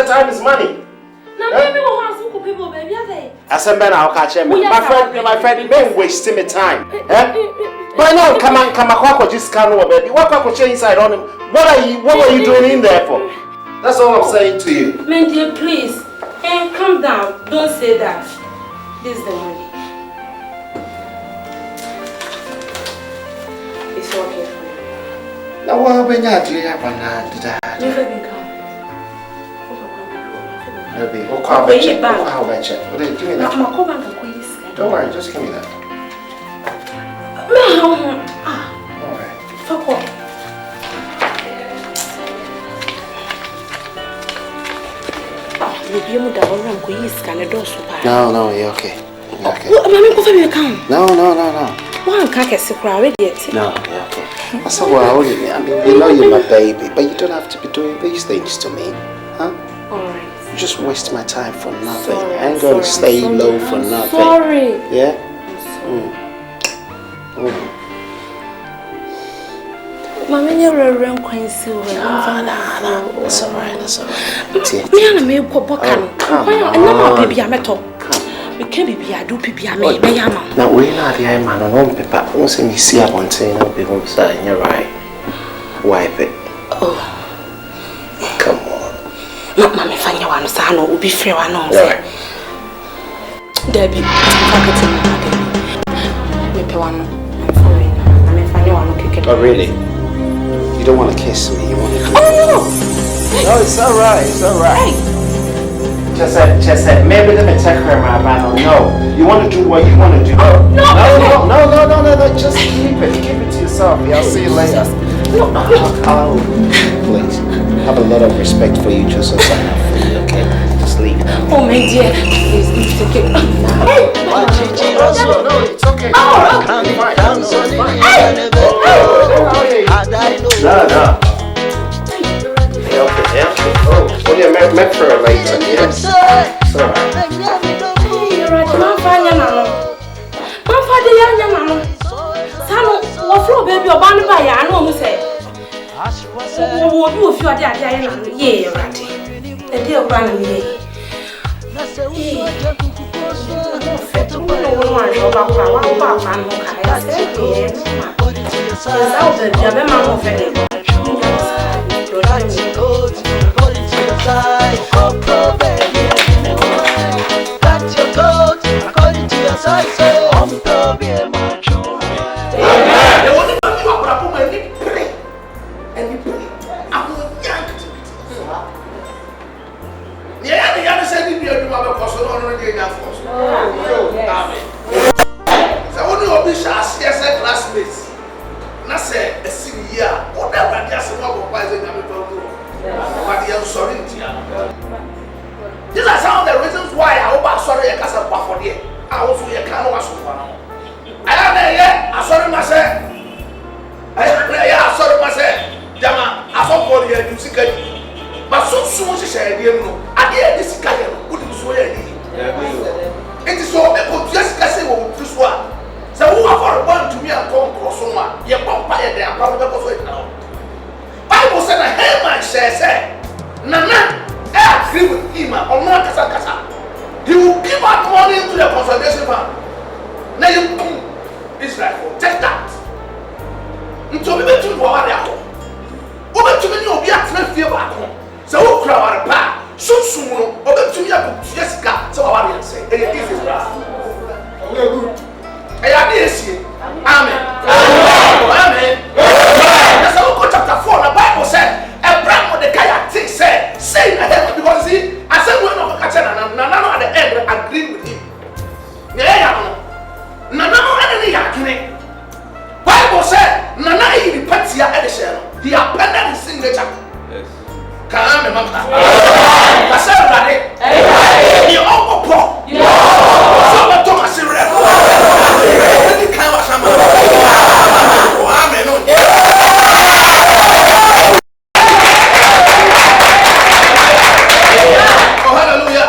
Time is money. I said, man, I'll catch him. My friend, you been wasting my time. But no, come on, just can't know, baby. What could change inside on him? What were you doing in there for? That's all I'm saying to you. Man, dear, please. Hey, calm down. Don't say that. This is the money. It's okay for you. Now, what when you do have an Never been calm. I'll bet you. Give me that. Don't worry, just give me that. Alright. Fuck off. No, you're okay. You're okay. No. No, you're okay. I said, well, I mean, you know you're my baby, but you don't have to be doing these things to me. Huh? Alright. You just waste my time for nothing. I ain't going to stay low for nothing. Sorry. Yeah? Mama, you're a real queen silver. No. That's alright. We can't be a do pipi. Now, we're not the man on paper. Don't see me see up on saying, I'll be home side. You're right. Wipe it. Oh. Come on. Mama, if I know son will be free one on Debbie, oh, really? You don't want to kiss me? You want to? No, it's alright. Just said, maybe let me take her my man. No, you want to do what you want to do. No. Just keep it to yourself. I'll see you later. No. Please, have a lot of respect for you, just as I have for you. Okay, just leave. Oh my dear, please take it. No, it's okay. No. Oh, you're met for her later, yes? It's alright. You're right, my baby, or Banner by I know who said. Oh, you feel that yeah, right. The dear granny. These are some of the reasons why I hope I'm sorry I can't for the I also can't was one. I am sorry myself. I sorry myself. Jama, I saw for the music. But so soon she said, you know, I did this guy who didn't swear. It is so because just say what this one. So who have one to me and come cross someone? You pump by there, probably because it now. Bible said a Haman says, Nana, I agree with him on Kasa. He will give out money to the Confrontation fund. Now you boom, Israel, take that. Until we went to Wawariako. Over to me, you'll be at no fear back home. So who crowd a bar? So soon, over to me, Jessica, so I will say, and it is Israel. Amen. That's how we go chapter 4. The Bible said, Abraham with the kayak thing said, saying ahead because see, I said we're not catching and at the end agreed with him. Yeah, Nana, Come, Mama. That's everybody. You all go. So what Thomas is ready. You can't watch some. Oh, amen. Oh, hallelujah.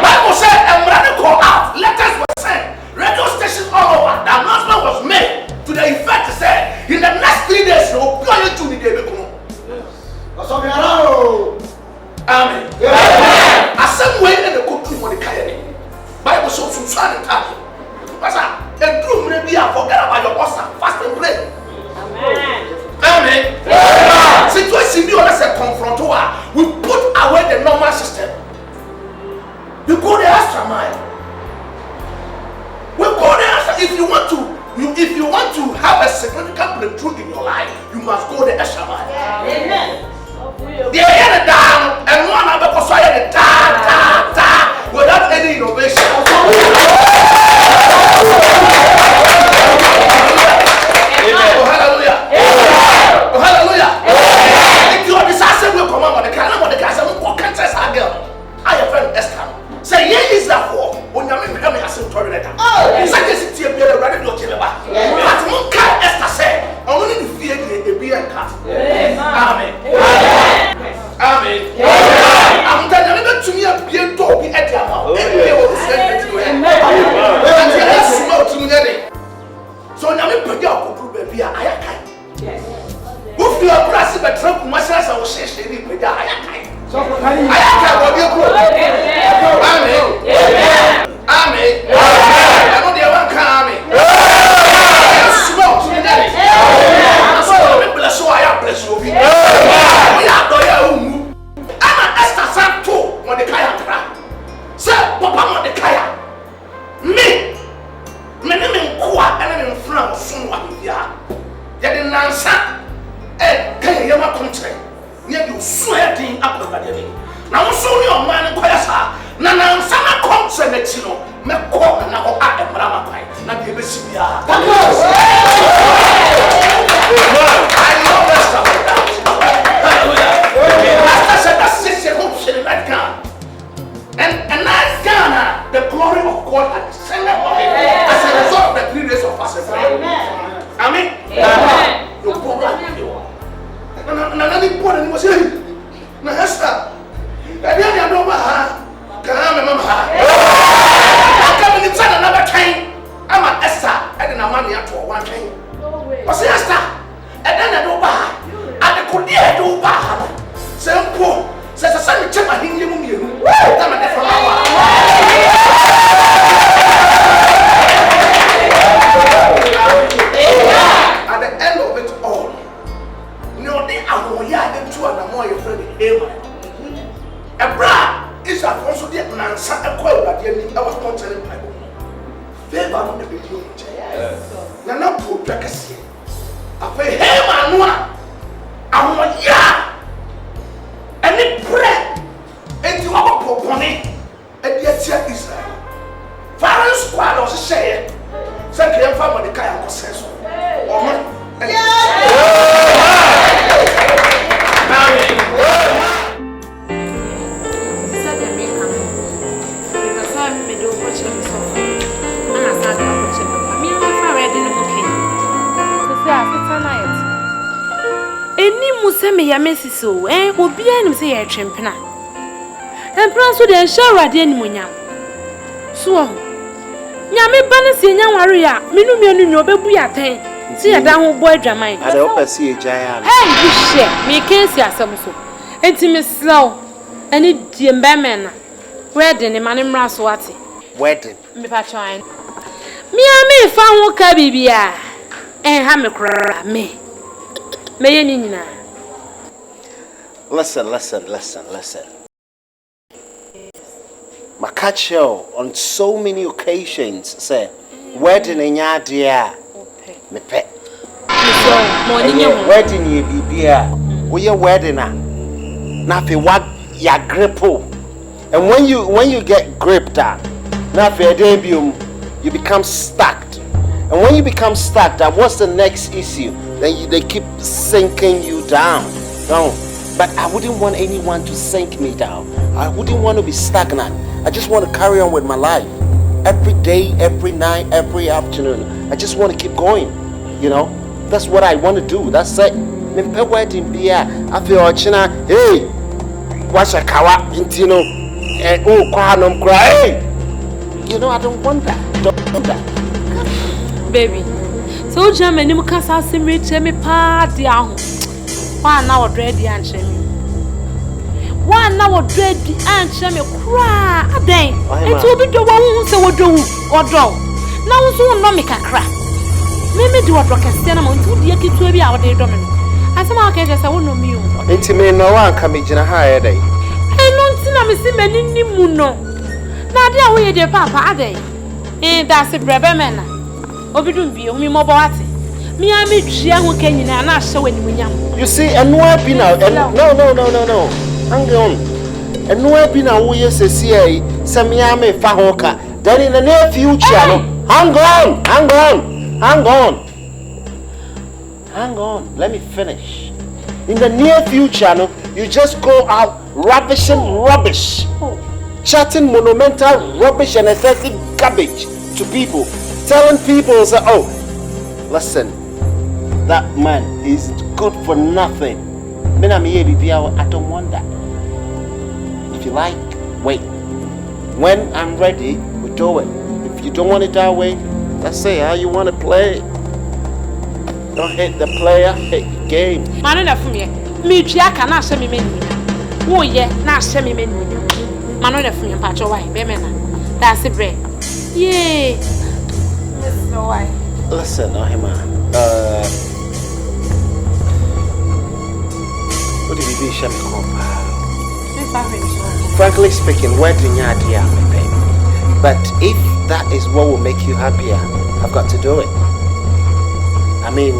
Bible said, and when I call out, letters were sent. Radio stations all over. The announcement was made to the effect said, in the next 3 days, you will blow you to the day. Amen. A some way in the country for the Kayane. Bible so to try and tell you. A true may be a forget about your awesome fast and pray. Amen. Situation you as a confrontor, we put away the normal system. We go the extra mile. We go the extra. If you want to have a significant breakthrough in your life, you must go the extra mile. Amen. They are down and one of the persuaded without any innovation. Oh, hallelujah. Oh, hallelujah. If you are decisive, will come on the cannon of the castle, what can test our girl? I have friend Esther. Say, yes, is that for when you're becoming a simple letter. Oh, such as it's here, ready to kill about. But Monka Esther said, only the fear a beer cat. Amen. Amen. I'm telling you to me a beer dog at your mouth. So now we put your baby. I can't. Who feel a brass but Trump myself, I will say, I can't. I can't. Amen. Amen. I know the one coming. Smoke to the net. Bless you, I bless you. We are doing I'm an Esther San too when the Kaya cry. Sir, Papa Mordecai. Me name in Kwa and in France someone here. Yet in Nansa, can you ever country? Yet you sweating up over the day. Now, so your man in Kwasa, Nana Sama comes and let you know, make call and now at the Brahma Pine, not give a Sibia. I love that stuff like that. Pastor said that 6 years old shit in that gun. And that Ghana, the glory of God had descended on it as a result of the 3 days of fasting prayer. Amen. You program you. Nani put and was saying, Master, I didn't know my come, Mamma. I'm coming inside another time. I'm an Esther, I didn't have money at all one time. What's the Esther? And then I do buy. And the Kodia do buy. Simple. Says a son, check my hinge. At the end of it all, no, they are more young two and more your friend. A bra is a also the answer a quote that I was concerning Bible. Favor on the video. Nana poor Jackassy. I pay him and one. I'm a ya. And it bread. And you have a propone. And yet, Israel. Foreign squad was saying, Thank you, family, the Kaya consensus. Me ya mesi so obi anim say ya twempena empra so de shower ade animunya so nya me ba ne se nya ware ya menu mienu nyo bebu ya ten si ya da ho bo adwaman ade o pese ejan ya bi she me kensi asem so enti me slow ani die mbeme na wedding ni mane mra so ate wedding me pa twan me fa ho ka bibia ha me kra me ye ni nyina. Listen. My catch you on so many occasions say wedding in your dear. Me pet. Wedding ye be we your wedding na what ya grippo. And when you get gripped na debut you become stuck. And when you become stuck, what's the next issue? Then they keep sinking you down. No. But I wouldn't want anyone to sink me down. I wouldn't want to be stagnant. I just want to carry on with my life. Every day, every night, every afternoon. I just want to keep going. You know, that's what I want to do. That's it. Me wedding be I feel China. Hey, watch a kawa intino and oh kwanum cry. You know, I don't want that. Don't want that. Baby. So Germany mu kasa simi me pa dia ho. Wa na wo dread dia anche me. Wa na wo dread anche me kra aden. Enti obi do wo hu se wo do odo. Na wo so no me kakra. Me di wo do kase na mo nti wo dia kitu bi a wo de do me. Asema ka je se wo no mi o. Enti me no wa nka me gina ha e dai. No nti na me si mani ni mu no. Na dia wo ye de papa aden. Da se brebe me na. Obidum bi o mi mo bawati. Mi ami tria ho kanyina na ahye wanimunyam. You see, enwa bi na no. Hang on. Enwa bi na wo ye sesi se mi ami fa ho ka. Then in the near future, no. Hang on. Let me finish. In the near future, no, you just go out ravishing rubbish. Chatting monumental rubbish and excessive garbage to people. Telling people, say, oh, listen, that man is good for nothing. I don't want that. If you like, wait. When I'm ready, we do it. If you don't want it that way, let's say how you want to play. Don't hate the player, hate the game. Manu na fumye. Mi triaka na ahye me menu. Wo ye na ahye me menu. Manu na fumye mpacho why be me na. That's it bre. Yeah. Why? Listen, Ohima. What did you do, Shami Kopa? Frankly speaking, where do you idea, baby? But if that is what will make you happier, I've got to do it. I mean,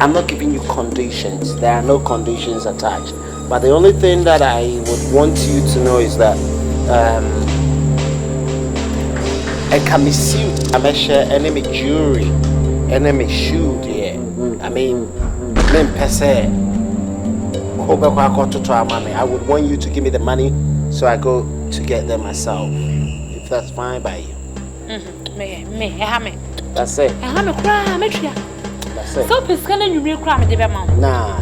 I'm not giving you conditions. There are no conditions attached. But the only thing that I would want you to know is that I can be sued. I'm a share enemy jury, enemy shoot. Yeah, I mean, per se. I would want you to give me the money so I go to get them myself. If that's fine by you. Me. That's it. That's it. So, Nah.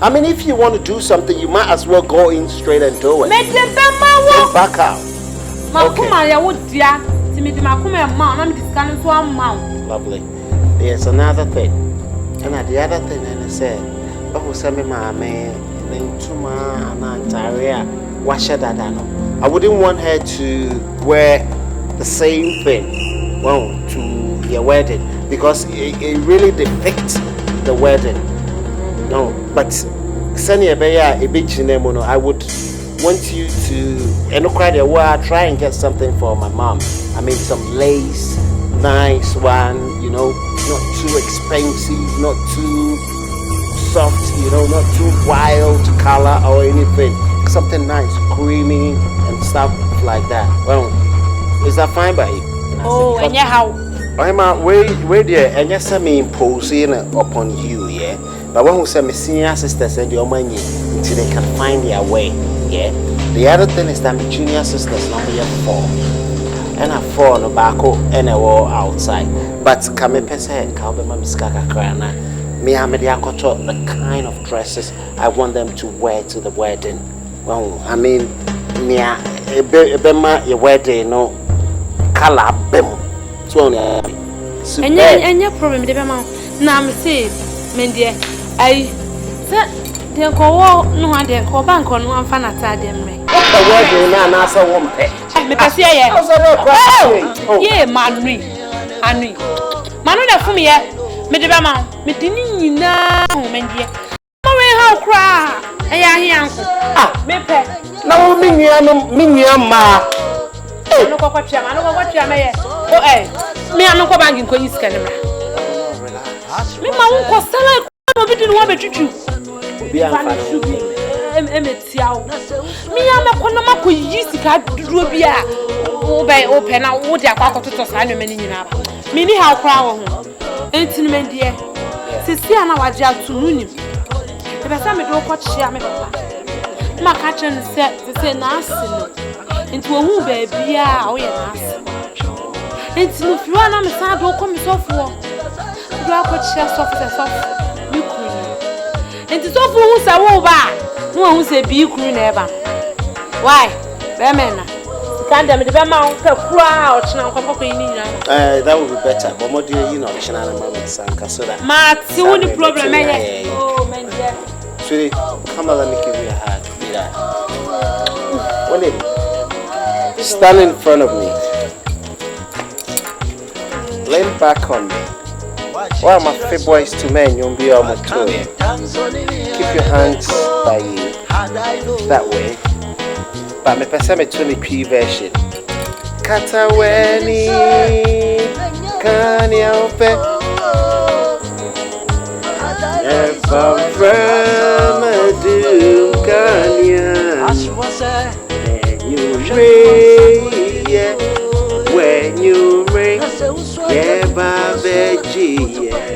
I mean, if you want to do something, you might as well go in straight and do it. Then back out. Okay. Lovely. There's another thing. And the other thing, and I said, I wouldn't want her to wear the same thing to your wedding because it really depicts the wedding. No, but I would want you to try and get something for my mom. I mean, some lace, nice one, not too expensive, not too soft, not too wild color or anything. Something nice, creamy and stuff like that. Well, is that fine by you? Oh, and yeah, how? I'm wait there, and yes, I mean imposing upon you, yeah. But when we say my senior sisters and your money until they can find their way, yeah. The other thing is that my junior sisters number 4, and I 4 no back and I wall outside. But come a person, come be my miskaka crana. Me, I'm the kind of dresses I want them to wear to the wedding. Well, I mean, me, a your wedding, no color, bem. So, and your problem, the amount. Now, I'm saying, Mendia, I said, they'll call no one, they'll call bank on one fan at them. The wedding, and I saw one pet. Yeah, Manry. Manu, for me, Medibama, Medini, now, Mendia. How cry? Mepe. No, Miniam, ma. No, what you may. Oh, me, I'm not going to use camera. Me, my uncle, Stella, I didn't want to do. Me, I'm a Konamako, used to cut Rubia. Obey open out what I got to sign a mini. Mini how crown. Ain't dear. sisi ana waje atunu nim e be say me do ko chia me papa ma ka che no se na ase no nti wo hu ba bia wo ye na ase nti no fi wa na me sa do ko me sofo do akọ chia sofo mi kunu nti sofo hu sa wo ba no hu se bi kunu na e ba why be me na that would be better. But what do you know? So that. Marty, what the problem? Oh, man, sweetie, come on, let me give you a hug. Stand in front of me. Lean back on me. Why am I fit boys to men? You'll be on my toe. Keep your hands by you. That way. But me pesa me 20p version. Kataweni kanya ope. If I'm from a doom kanya, then you ring, yeah. When you ring, yeah, baby, yeah.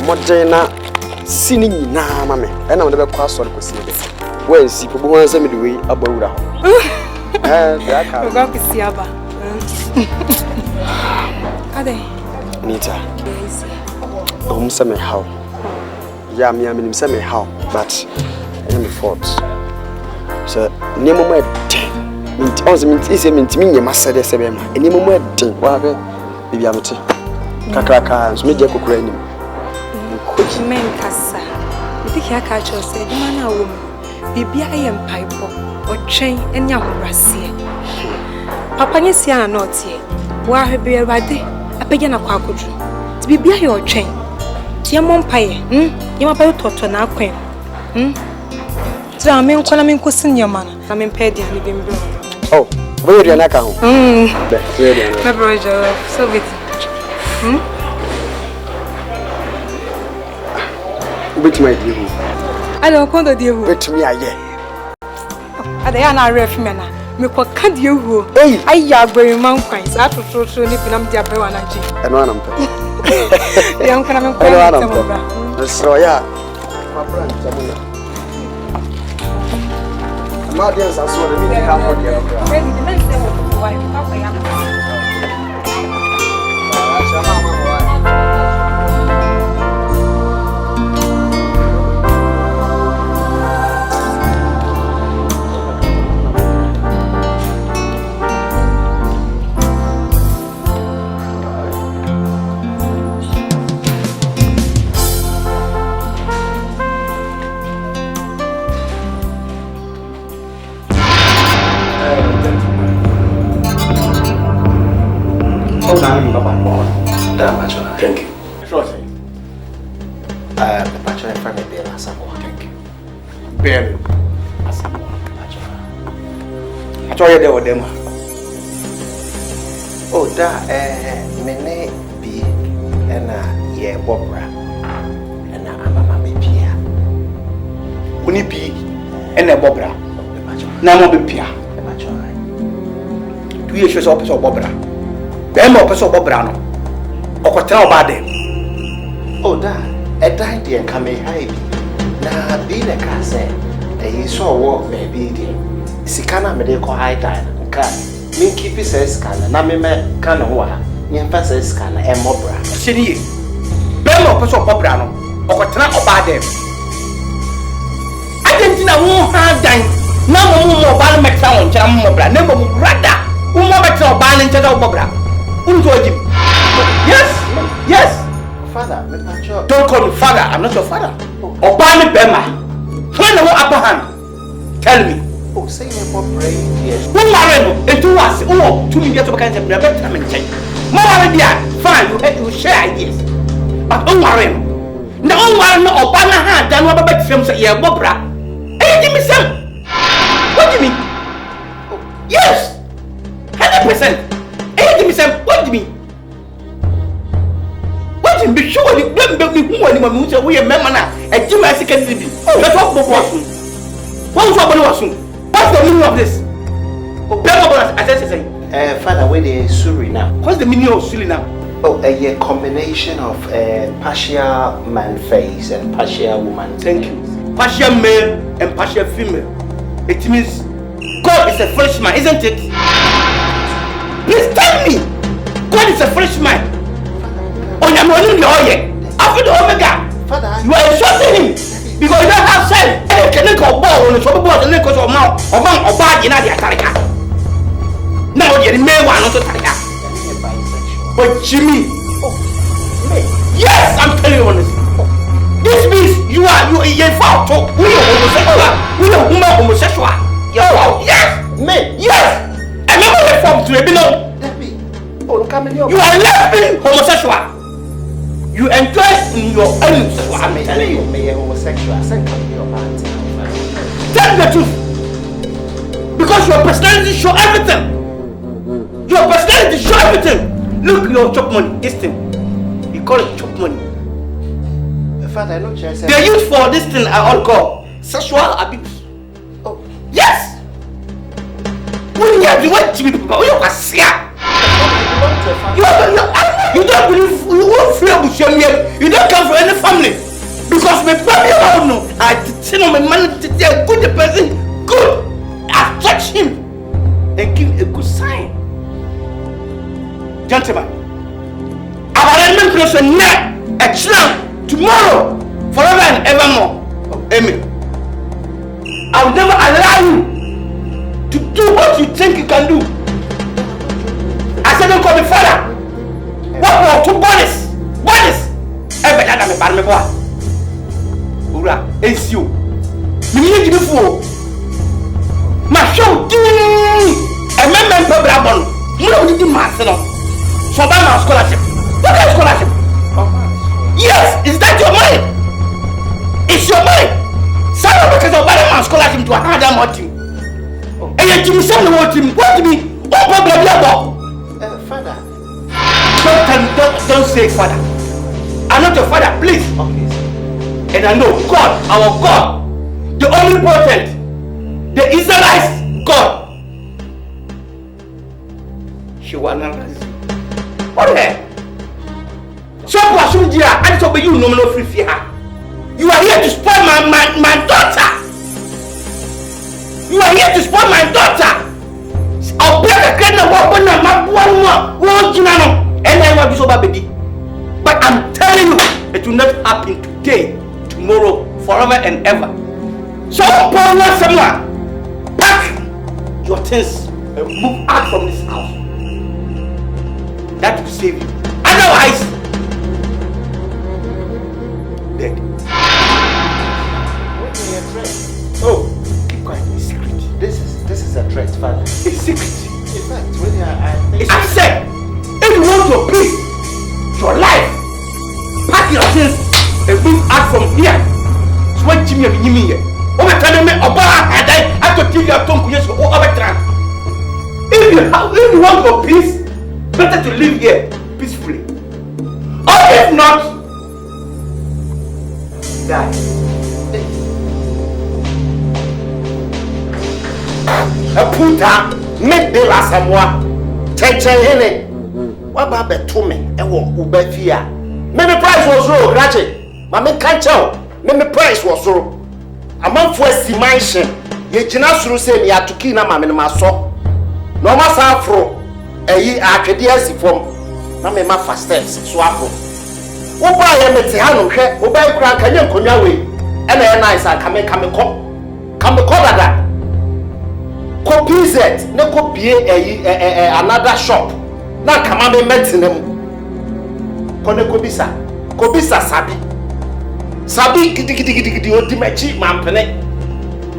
Modena singing na mame and I'm never cross on the where is he? One semi the way about that go to see Abba. Nita, some how. Yeah, me, I mean, some how, but I am the fault. So, name of my day. It's a mint me, master, the same, and name of my day. Whatever, maybe I'm Kakaka, media cooking. Men kasa iti kia ka cho se di mana wo bibia ye mpaipo o twen enya horasie papa nye sia na otie wa hwebe erade apegya na kwakodu ti bibia ye o twen tie mo mpaye ye mapayo toto na akwen tra men kwana men kosi nyama na men pedi ani bimbo oh we ri na ka ho be we ri na me brojo so bit Which my dear? I don't call the dear. Which me, I yeah. Are they an RF man? Me kwa can't you? Hey, I yard very mountains. I to throw to nip and I'm the upper one. And one of them. The uncle I'm going so, yeah. My friend, my dear, I saw the meeting half of the men say, why, Thank you. Sure thing. The patron and family bill has some more. Thank you. Bill has some more. I told you they were them. Oh, that, mene be, and yeah, Bobra, and I'm a mammy Pia. Uni be, and a Bobra. Now, be Pia. 2 years of Bobra. Them of Bobrano. Or tell about them. Oh, that, a died and come high. Now, being a cassette, and saw what may be there. Sikana medical high time. Me keep it says scanner, na me can of water. Nyampa says scanner and mobra. Sini, Bemo Peso Bobrano, or Tana or bad them. I didn't know how done. No more ball metal, Jam Mobra, no more rather. Metal ball and Tata Bobra. Yes. Father, don't call me father, I'm not your father. Or Barney Bema. When the upper hand, tell me. Oh, say my brain, yes. Who married and to us, oh, to me get to a kind of better and check. More dear, fine, you share ideas. But don't worry. No one or banner hand than what about films at your Bobra. Hey, give me some. What do you mean? Yes, 100%. Hey, give me some. What do you mean? What do you mean? Be sure you don't make me who anyone who's a way a man and Jim as can be. Oh, that's what was. What was soon? What's the meaning of this? Father, where the Suriname? What's the meaning of Suriname? Oh, a combination of partial man face and partial woman. Thank you. Partial male and partial female. It means God is a fresh man, isn't it? Please tell me. God is a fresh man. On your money, after the Omega, Father, you are insulting him. Because you don't have sense. Hey, can you go ball on the trouble board and then go to a mouth or bang or bad in the Atarica? Now you're the main one on the Atarica. But Jimmy, yes, I'm telling you honestly. This means you are foul talk. We are homosexual. We are homosexual. You're foul. Yes, men. Yes. I remember the form to a below. You are lesbian homosexual. You enjoy in your own. I'm telling you, me homosexual. I said, come your man. Tell the truth. Because your personality show everything. Your personality show everything. Look, your chop money. This thing. You call it chop money. Father, I know just they use for this thing I all call sexual abuse. Oh. Yes. When you want to be people, you can see. You don't believe, you won't feel with your you don't come from any family. Because my family don't know. I tell my man to tell good the person, good. I touch him and give a good sign. Gentlemen, our element person now, excellent, tomorrow, forever and evermore. Amen. I will never allow you to do what you think you can do. I said don't call me father. What were 2 bodies? Bodies! Ever that I'm a bad boy. Ura, it's you. You need to be fool. My show, a member of Brabon. You know what you do, Marcelo. So about my scholarship. What kind of scholarship? Yes, is that your money? It's your money. Some of because of my scholarship to a harder more team. And yet you say the word team. What do you mean? What problem you have? Father. Don't say father. I'm not your father, please. Okay. And I know God, our God, the omnipotent, the Israelites God. She will analyze you. What the hell? So I told you no free fear. You are here to spoil my daughter. You are here to spoil my daughter. I'll break a kind of weapon and my one and I want to so baby. But I'm telling you, it will not happen today, tomorrow, forever and ever. So someone pack your things and move out from this house. That will save you. Otherwise, dead. Oh, keep quiet. It's secret. This is a threat, Father. It's secret. In fact, when I think I said, if you want your peace, your life, pack your things and move out from here. So what Jimmy have been here? Over time, me Oba and I have to tell you a tongue. Yes, over time. If you want your peace, better to live here peacefully. Or if not, die. A puta, make the last someone. Hene. What about the to me? Ubefia. Maybe price was low, Ratchet. But me can't tell. Maybe price was low. A month for estimation. Ye Jinasuru say me to kina mamma my so. No mass afro. A ye arcadias from. Na me ma fast steps, swappo. Oba ye metihano, Oba crack and young conyawe. And a nice I come dada. Copy Z, no copy another shop. Na kama me metinem. Kone kobisa sabi gidi odimachi mampene.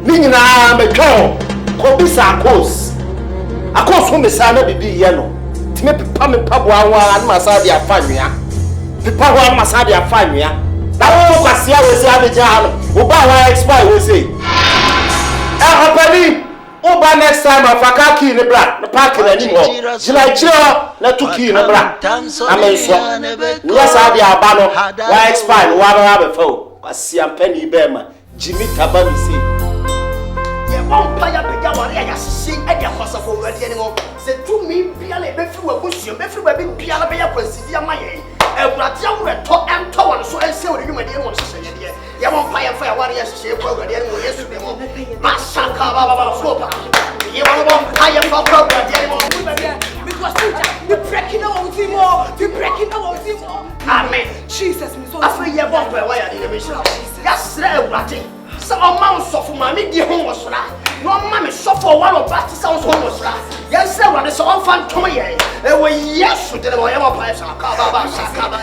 Ni nyina metwa kobisa akos ho mesana bibi ye no. Time pepa me paboa wa an masade afanwea. Pepa ho an masade afanwea. Na wo kwasia we se abeja ha no. Oba wa expire we say. Hapani Oba next time afaka key ne bra na park na ni ho jina chiro na to key ne bra amenso yes ade aba no wa expire wa na be fo kwasi ampani be ma Jimmy taba mi say ye bon pa ya be ja ware ya sisi e dia kwasa fo wade ni mo se to mi bia na be fi wa busu be fi ba be bia na be ya kwasi dia maye ewurade awure to ento won so ense wore dwuma de won sese ye de ye bon pa ya fa ya ware ya sisi e kwa wade ni mo yesu de mo masaka baba sopa you want to I am for program because you breaking out with him more you breaking out with him more amen Jesus me so after you bomb why are the mission yes ewurade so man so for mama di ho wosra no mama so for one of that sounds ho wosra yes ewurade so on fan tom ye e we yes de mo ye mo pa saka baba saka baba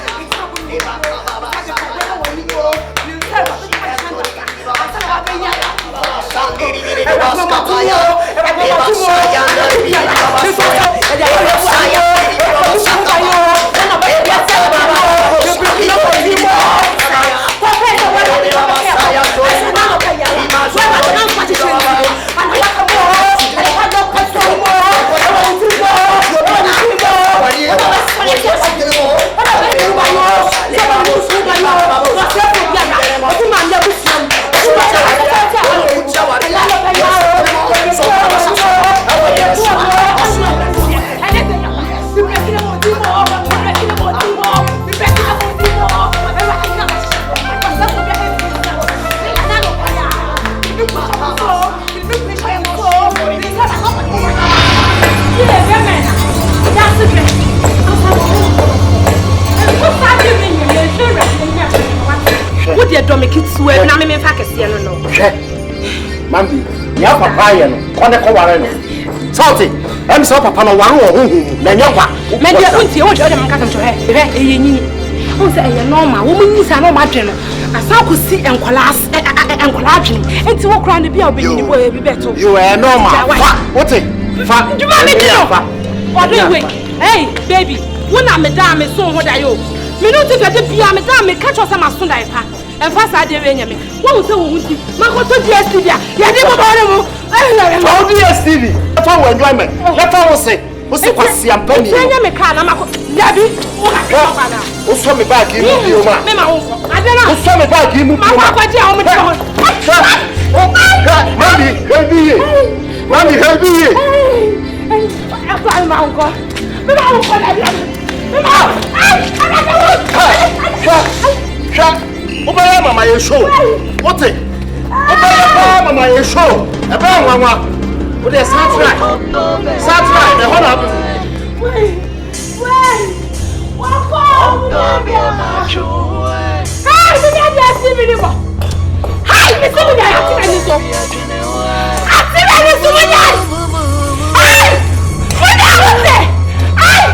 What you do make it swear na me me fa kese no Mambi ya papa ye no kone ko ware no Salty em so papa no ware wo huhu na nyakwa me de unti o de man ka kam to he eyenyi o se eye normal wo munyi sa no ma dwe no asa ko si enkwala adwene enti wo kra ne bia obenyini bo e bi beto you are normal what fa djuma me di fa odo we hey baby wo na me da me so ho da yo me no ti fete bia me da me catch us ma so da pa en fa sa de we nyame wo se wo hunti ma ko to DSTV ya de mo ba mo to DSTV for enjoyment let us say o se kwasi ampani o nyame ka na ma ko dabi o ka ka na o so me bag yi mu bi o ma me ma wo adena o so me bag yi mu bi o ma ko je o me de o mami hebi ye apa ma ko me ma wo ko na me ma Obaya mama ye show. What it? Obaya mama ye show. Eba nwanwa. O dey satellite. Satellite the whole happen. Wait. Wako. Hey, me dey see me ni mo. Hey, me see me dey ati me so. Ati me so me dey. Hey! What dey? Hey!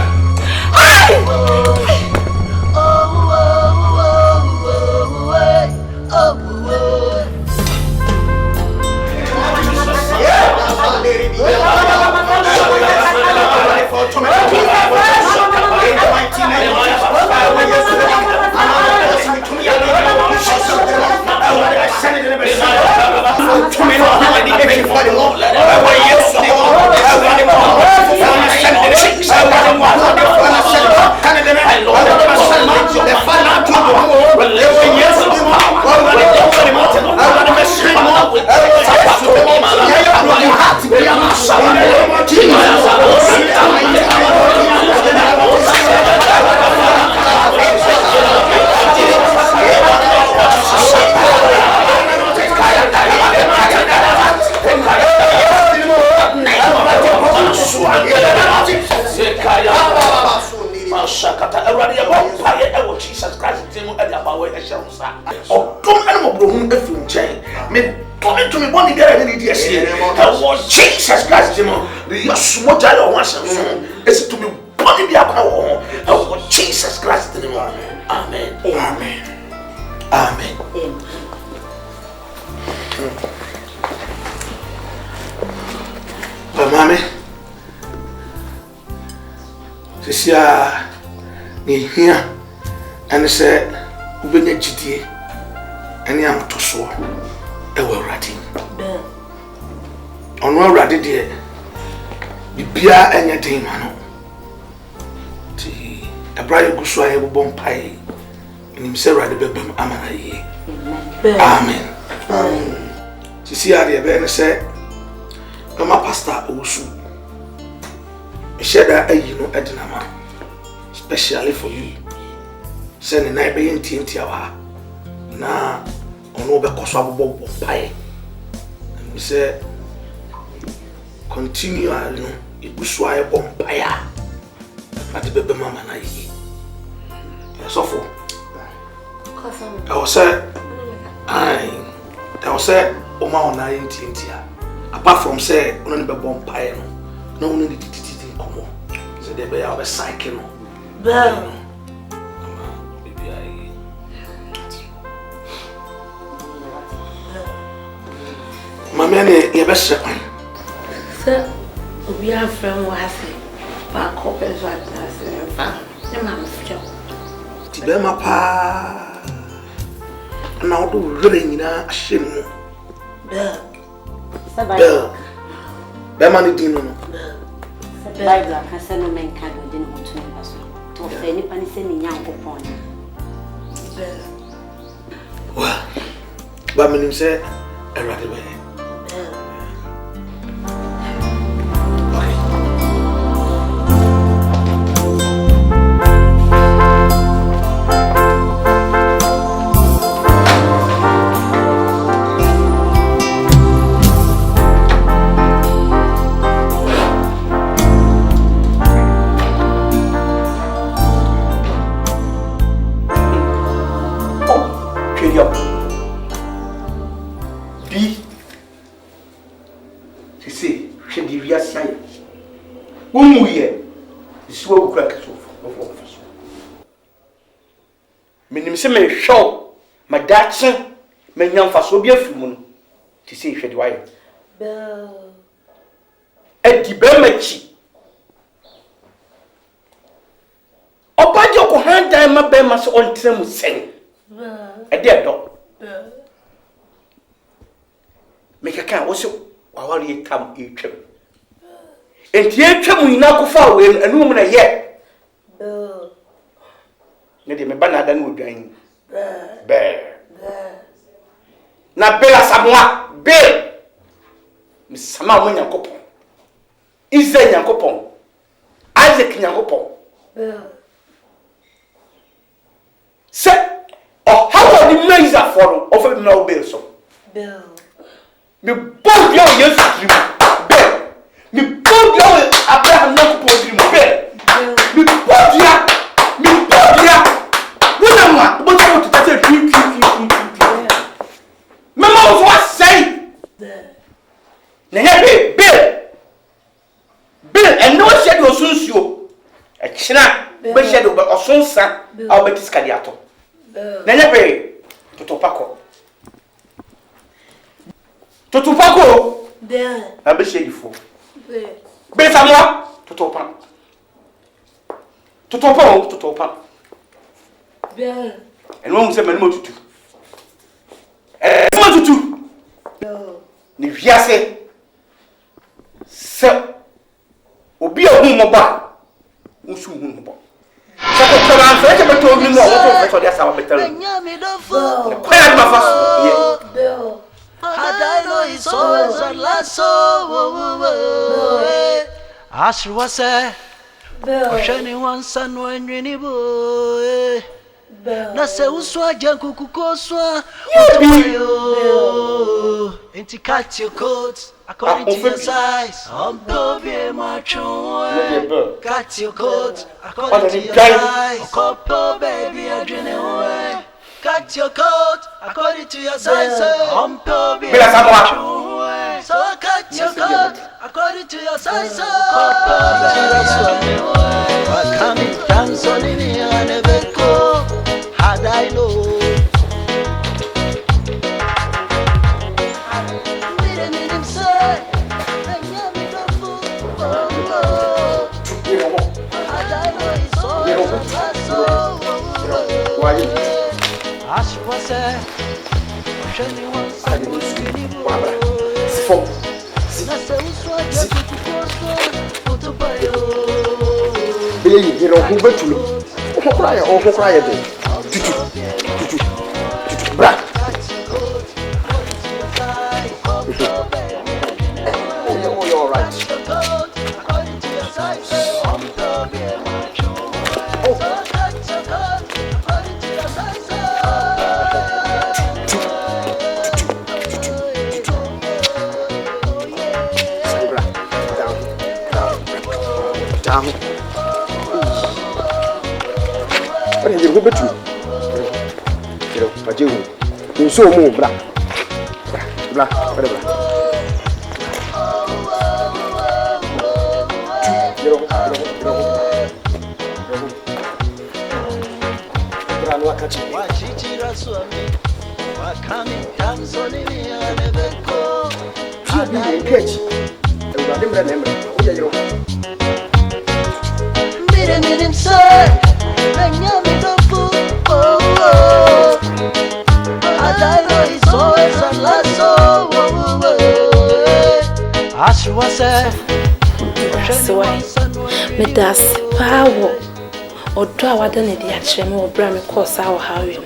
shelsa. Oh, come and bro, if you change. Me coming to me one day and need yes. Oh, Jesus Christ, you know. You small child once. It's to me body be a power. Oh, Jesus Christ, you know. Amen. Amen. Amen. But mommy, this year, me here, and say, we need GD, and I'm to so, I will writing. On one ready dear, be beer and your day, man. A bride goes so I will bomb pie, and himself rather be Amana. Amen. Amen. To see how the event said, my pastor also. I share that you know Edinama, especially for you. Send a neighbor in Tintia. Now, on over Kosovo pie. And we say, continue, you know, it was why a bomb pie. At the baby mamma, I suffer. I was said, I was said, Oma 19 tia. Apart from say, only be bomb pie, no one need to come on. So they be our cycle. Well, my man, you best sir, we have friend was back up as well as found the man's job. Tibema pa. Now do really na shame. Bell. Bemani dino no. Bible can say no man can do didn't want to know us. To any penny sending young upon. Well, but my name said a rather way. Me show my dadson me nyam fa so bia fi mu no ti sei hwede waye edi be machi obaje ko handan ma be ma so ontre mu sen edi edo me kaka wo so wawari tam etwem enti etwem nyina ko fa we anu mu na ye ne de me banada no odwan na bela samwa be mi sama mo nyankopon Ize nyankopon Isaac nyankopon se o how the maiza for of me na obey so me bon dia o Yesu dream be me bon dia Abraham nyankopon dream be me bon dia What to say? Mama was say. Bill, and no shadow soon you. A china, but shadow, but or soon son, I'll bet this cadiato. Never to Topaco. To Topaco, there, I'll be shady for. Bet some to Topa. To Topa. And one said, Mamma to two. If you say, sir, will be a woman about who soon about. So, I told me no, for that's our better. Quiet my first. I know it's always a lasso. As you was a anyone, son, when you boy. Na se uswa janku kukoswa Inti cut your coat according to your size Be macho Cut your coat according to your size Kopo baby I dream away cut your coat according to your size. So cut your coat according to your size. Coming down so near and never go. Had I know. So move, bra. Medas power or draw what done the action or bram course our Harry.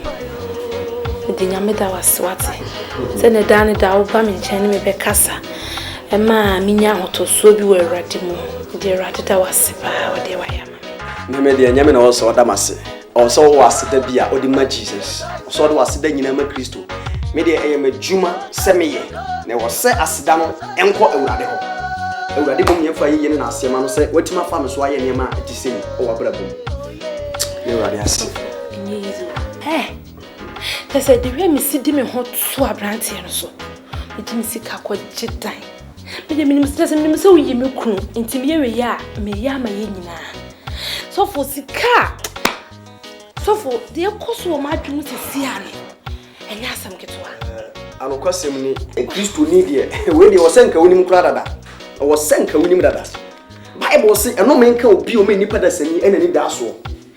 Medina Meda was swatty. Send a danny dow bam in China me becassa. A man, Minya to so be were ratimu. Dear Ratita was power, dear I am. Media Yaman also Damasi. Also was the Bia or the Ma Jesus. So was the Yanama Christo. Media I am a Juma semi. There was set as Damo and caught a radical. I will give you for you and ask your man say, what my farmers why and your man to say, or a brother. You are yes. Eh, they said the way me see them hot swab brandy and so. It didn't see Kakwa jet time. But the minister doesn't mean so you milk room into me a ya, me ya my yenina. So for Sika. So for the course of my dreams is Siani. And yes, I'm get one. I don't cost him a Christ to need ye. When you were sent a winning crowd. I was sent a winning brothers. Bible say, and no man can be many pedas and any dasso.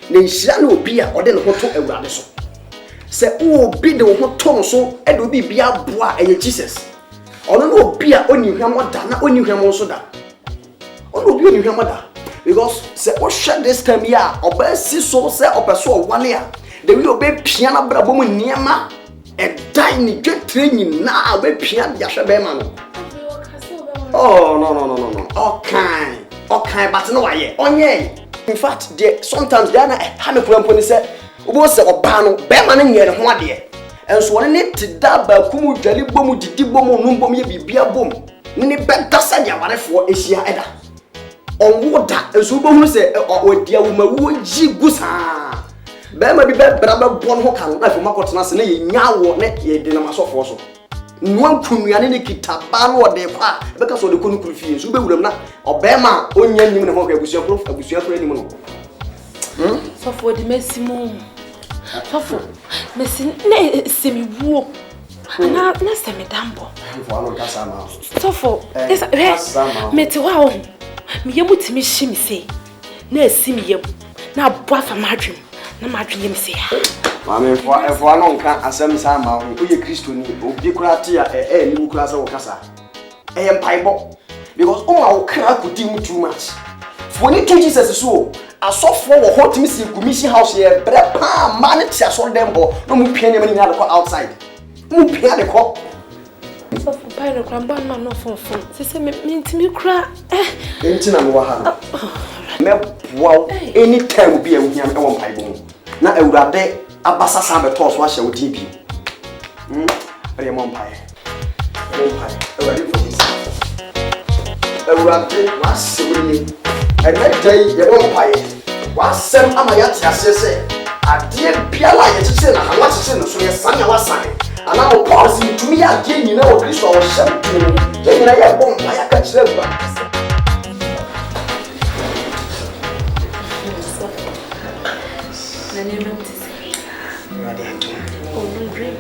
Then shall be or then hot to a radiso. Say, oh, be the hot tongue so, and will be a bois and Jesus. Or no beer on you hammer, not on you ham also that. Or no be on you hammer. Because, say, what shall this time ya, or best see so, say, or so 1 year. They will obey piano brabo near ma. And dining get training now, be piano yashabemano. Oh, no. Okay, but no, in fact, dear, sometimes they are not a when say, was a bano, beman here, and 1 year. And so I need to double Kumu Jelly Bomu, Dibomo, Numbo, maybe beer boom. Nini better send your wife for Asia Eda. On water, and so Bomu say, oh, dear woman, would you gusa? Bema be better, but born Hokan, like for Macotas, and now net ye dinner myself also. No kunu ya ne kitabano ode kwa because ode kunu confuse ube wuram na obema onya nyim ne ho ka abusua pro ni mu no so for the maximum so for mesin na semi wuo na semi dambo for alo kasa ma so for meti wa o me yemu timi himi sei na asimi yem na aboa fa madwem na madwem yem sei Mame for no nka asem sa ma ho ye Kristo ni obi kura tia ni kura sa wo kasa mpaibo because o kra kudi mu too much for ni to Jesus so asofo wo hot mi si commission house ye bre pa man tia so dembo no mu pia ne mani na ko outside mu pia de ko so for pai no kra ban man no fonfon se me ntimi kra enti na me wa ha me wow anytime bi e wo hia e wo mpaibo na awurade abasa sambe toss wa hye odi bi ere mo mpae awurade for this awurade wa sewni e na dai ye mo mpae wa sem ama ya ti asese Adeɛ biara yɛ kyekye na hawa kyekye no so yɛ sane awa sane. Ana o pause ntumi yɛ adeɛ nyina wɔ Kristo a wɔhyɛ mpene. Yɛ nyina yɛ bɔ mpa yɛ ka kyerɛ ba. Na nem não te sei. Não adianta. Oh, não drink.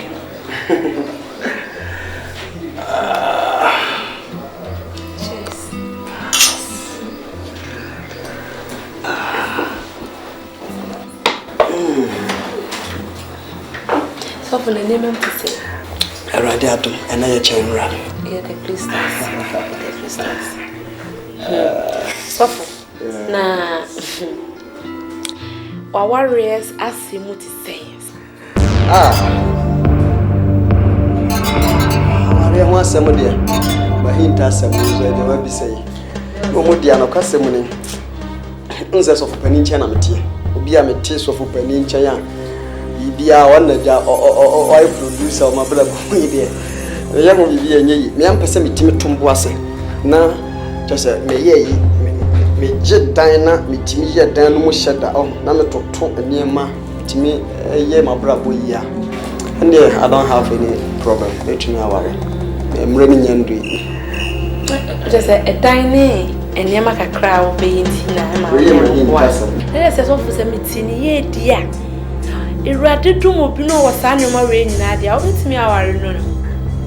Cheers. So for the name of to say. Already ADOM, and I chain run. Yeah, the crystals. The crystals. So for na. Our warriors ask him what he says. I want some of them, but he does some news where they will be saying. No more Diana Cassimony. Instead of Penincha, be a metis of Penincha. Be a one or I producer of my brother. The young will be a me and Passami Timothy. Now, just a me jet diner, me Timmy, Dan Mushada, Nana Toto, and near ma, Timmy, a year, my brother, yeah. And there, I don't have any problem. Let me worry. I'm running and doing. Just a tiny and Yamaka crowd being Tina. Let us offer some meeting, dear. It rather do more, was animal rain, Nadia. Let me our no.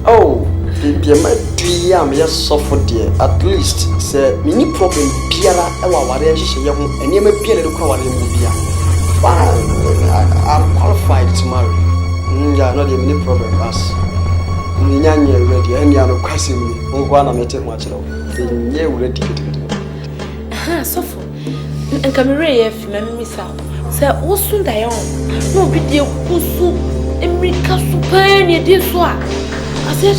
Oh, baby, my dear, I'm just suffer dear. At least, say, many problem, Piera, our young, and you may be a little cover in Mubia. I'm qualified to marry. Yeah, not any problem, us. Nyanya ready, and you are crossing me. Unguana may take much of the year ready. So for and Camera, if memory sound, say, oh, soon die on. No, be dear, who's America super near this one. I say,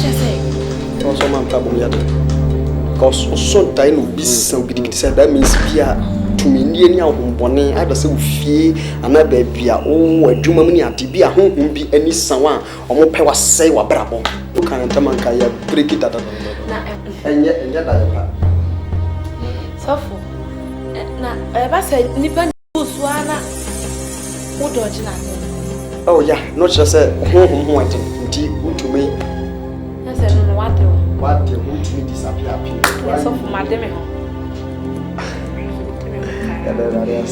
also, my problem yet. Because so time will be so big, said that means Pia. To me near bonnet, I was so fear, and I baby, oh, a Jumani and Tibia, whom be any someone, or more power say what bravo. You can't tell my career, break it at and yet I so for now, I said, Nippon Swana, what dodge now? Oh, yeah, not just a home wanting to me. I said, what you want me disappear? So for my demi.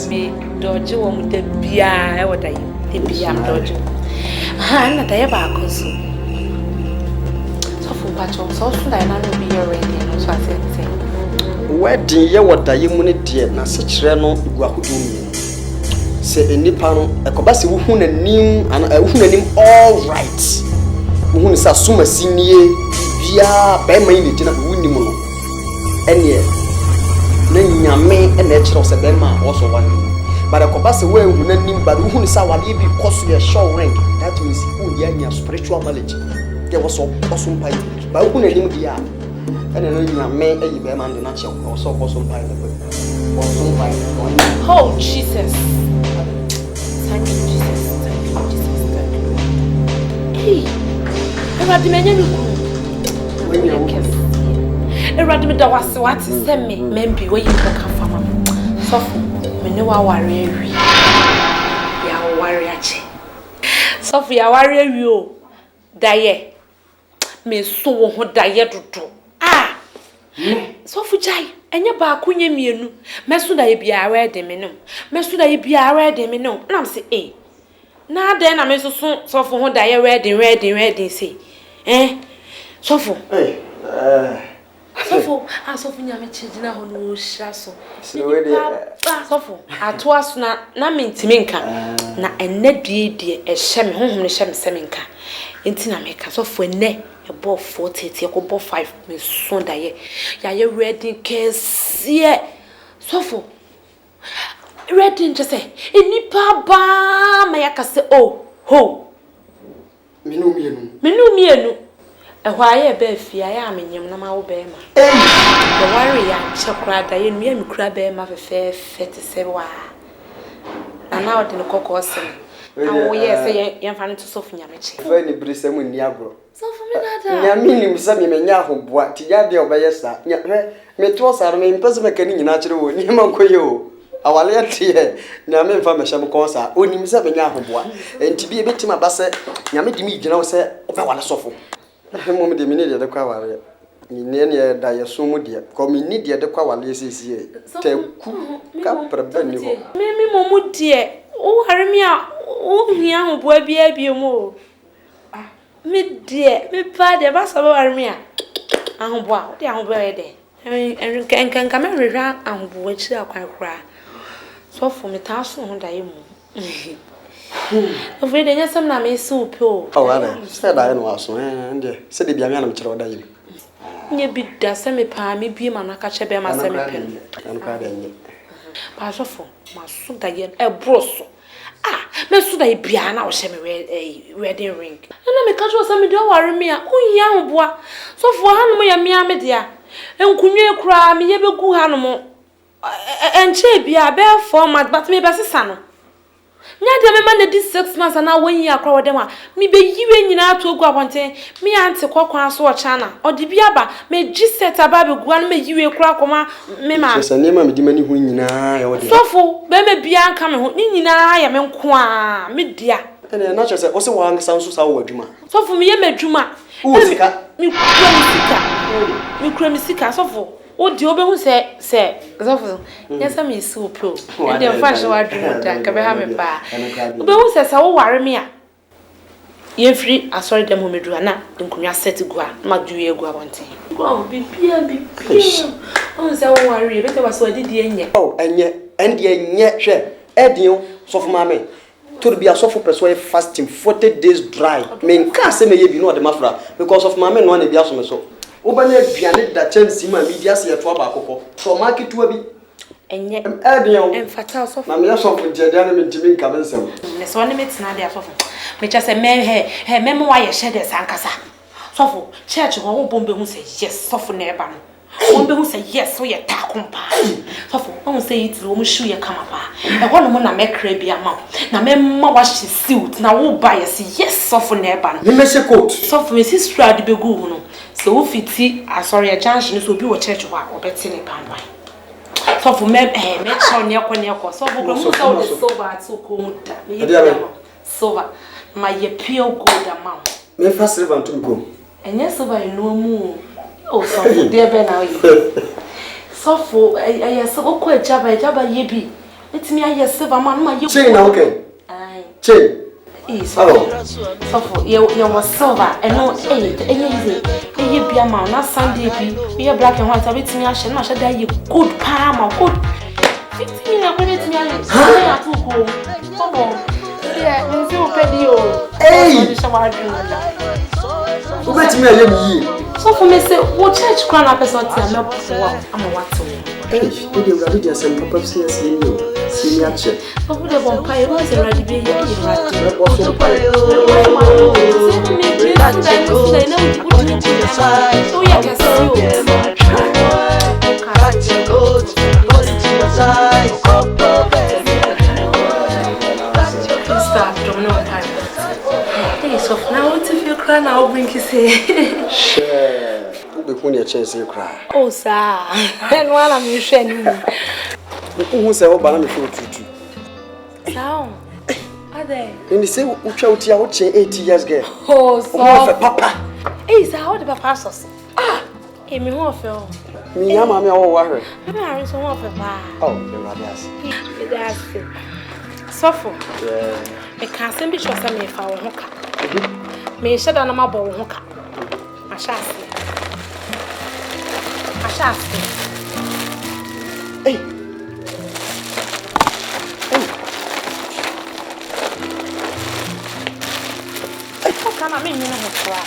Me dodge one with the beer, what I beer dodge. And I ever so for patron, so should I not be already? And so I said, wedding, yeah, what I want dear, na such reno, Guahudu. Say a nippon, a cobassi who name and a woman all right. Who is a summer senior, via Bema in the dinner winning. And yet. Nyame and natural Sabema also one. But a cobas away who name but who is our baby cost you a show rank. That means who your spiritual knowledge. There was so awesome pie, but who name the art. And then you may a beman the natural or so awesome pie. Oh, Jesus. Thank you, Jesus. Thank you, Jesus. Thank you. Hey, I'm at the menu. When you're a random was what to send me, maybe where you can come from. So, when you are warrior, ya warrior. Sophia, warrior, you die. Me so who die to do. Ah, Sophie Jai, and your back when you mean, Messuda be a red deminum, Messuda be a red deminum, and I'm say, eh. Now then, I'm so soon, so for who die red and red and red, they say, eh, Sophie, Sofo, asofu nyame chejina ho no hyaso. Sofo, atoaso na mentimi nka. Na enne die ehye me honhom ne hye me semenka. Enti na meka sofo enne ebo 430 ekobo 5 me sonda ye. Ya ye ready kese. Sofo. Ready nje se. Enipa ba ma yakase oh ho. Minu mienu. Why be fear? I am in your Nama Obama. The warrior, Chakrada, and me and crab a fair 37. And now in the cocos. Oh, yes, I am finding to Sophia Mitch. Very bristle in Yabro. So for me, I mean, some men Yahoo, what Tiadio by yes, me twas are main person making natural, Yamanko. awale ate nyame mfa mehye konsa onim se benya ahoboa enti bi ebetima base nyame di mi gina wo se obewale sofo mom de mini de kwa wale ni ne da yeso mu de ko mi ni de kwa wale esisi te ku ka prebe ni ho me momu de o hare mi a o hia ahoboa bia mu me de me pa de ba so hare mi a ahoboa o de ahoboa e de enka me rehwa ahoboa chi akwan kra so for me ta so ho da ye mu Over the yes, I'm not a soup. Oh, I said I know so, and said the young man to day. You be the semi pa, me be my catcher by my semi pen. I'm crying. Pastor, my suit again, a brosso. Ah, Miss Suda piano, semi wedding ring. And I make casual some don't worry me. Oh, young boy. So for Hanma, me, media. And could you cry me ever go animal? And she be a bear format, but me by son. Nya dem man dey 6 months and now 1 year akwa dem a me be yiwe nyina to ogu abonten me ante kwakwan so o chana odi bia ba me giset aba be gua no me yiwe kura koma me ma se nema me di mani hu nyina ya wodi sofo be me bia nka me ho ni nyina ya me nko a me dia ene na che se o se wa nsa nso sa wo adwuma sofo me ye madwuma wo sika me kura me sika sofo o di obehu se sofo yesa me si opro and the fashion wa dwuma da ka be ha me pa obehu se sa wo ware me a ye free asori dem homedu na nkunwa set gua ma duwe egu abonten go bibia on se wo ware be te ba so didi enye enye ende enye hwe edin sofo ma me to be a sofo person fasting 40 days dry me nka se me ye bi no de mafra because of my men no na bia so me so Obana aduane da chance ma media se yeto aba akoko from market to abi enye edion emfata so na me asofo jede na me ntimi nka bensem ne so ne metina de asofo me cha se me me wa ye hye de sankasa sofo church ho bombe hu se yes sofo na eba no bombe hu se yes so ye takompa sofo won se yiti wo mu shu ye kama pa e ho no mo na me kra bia ma na me ma wa hye suit na wo ba ye se yes sofo na eba no me se coat sofo me si strad be gu hu no so wo fiti asori a junction so bi wo church wa obeti ne pamba so for me chon ne ko so for mu so the silver to ko muta me ye silver my ye pure gold amount me fa silver to go enye silver no mu o so for there be na you so for so ko jaba ye bi etimi aye silver man ma ye chain na okay ai chain so for you was silver and no easy ye bia ma na Sunday bi ye black and white abetimi a hye na hye da ye good palm good 15 na ko betimi a le ya to ko so yeah nzi o pedi o hey o betimi a ye mi so for me say wo church kwan na person ti am po am what hey we dey ready to send papa see us in you see me at church so for the vampire was ready be here you right what so pa I'll bring you say. Share. Who be putting your chance you cry? Oh, sir. And while I'm you sharing. Who say, oh, banana for tutu? Sound. Are they? And they say, who try to watch 80 years girl? Oh, so. Papa. Hey, sir, how the papa sauce? Ah, hey, me who feel? Me, I'm all worried. I'm having some of papa. Oh, you're radias. That's it. Suffer. Yeah. I can't send me to some if I will hook. Me shut down my ball hook. I shall see. I shall see. Hey. How can I mean you know cry?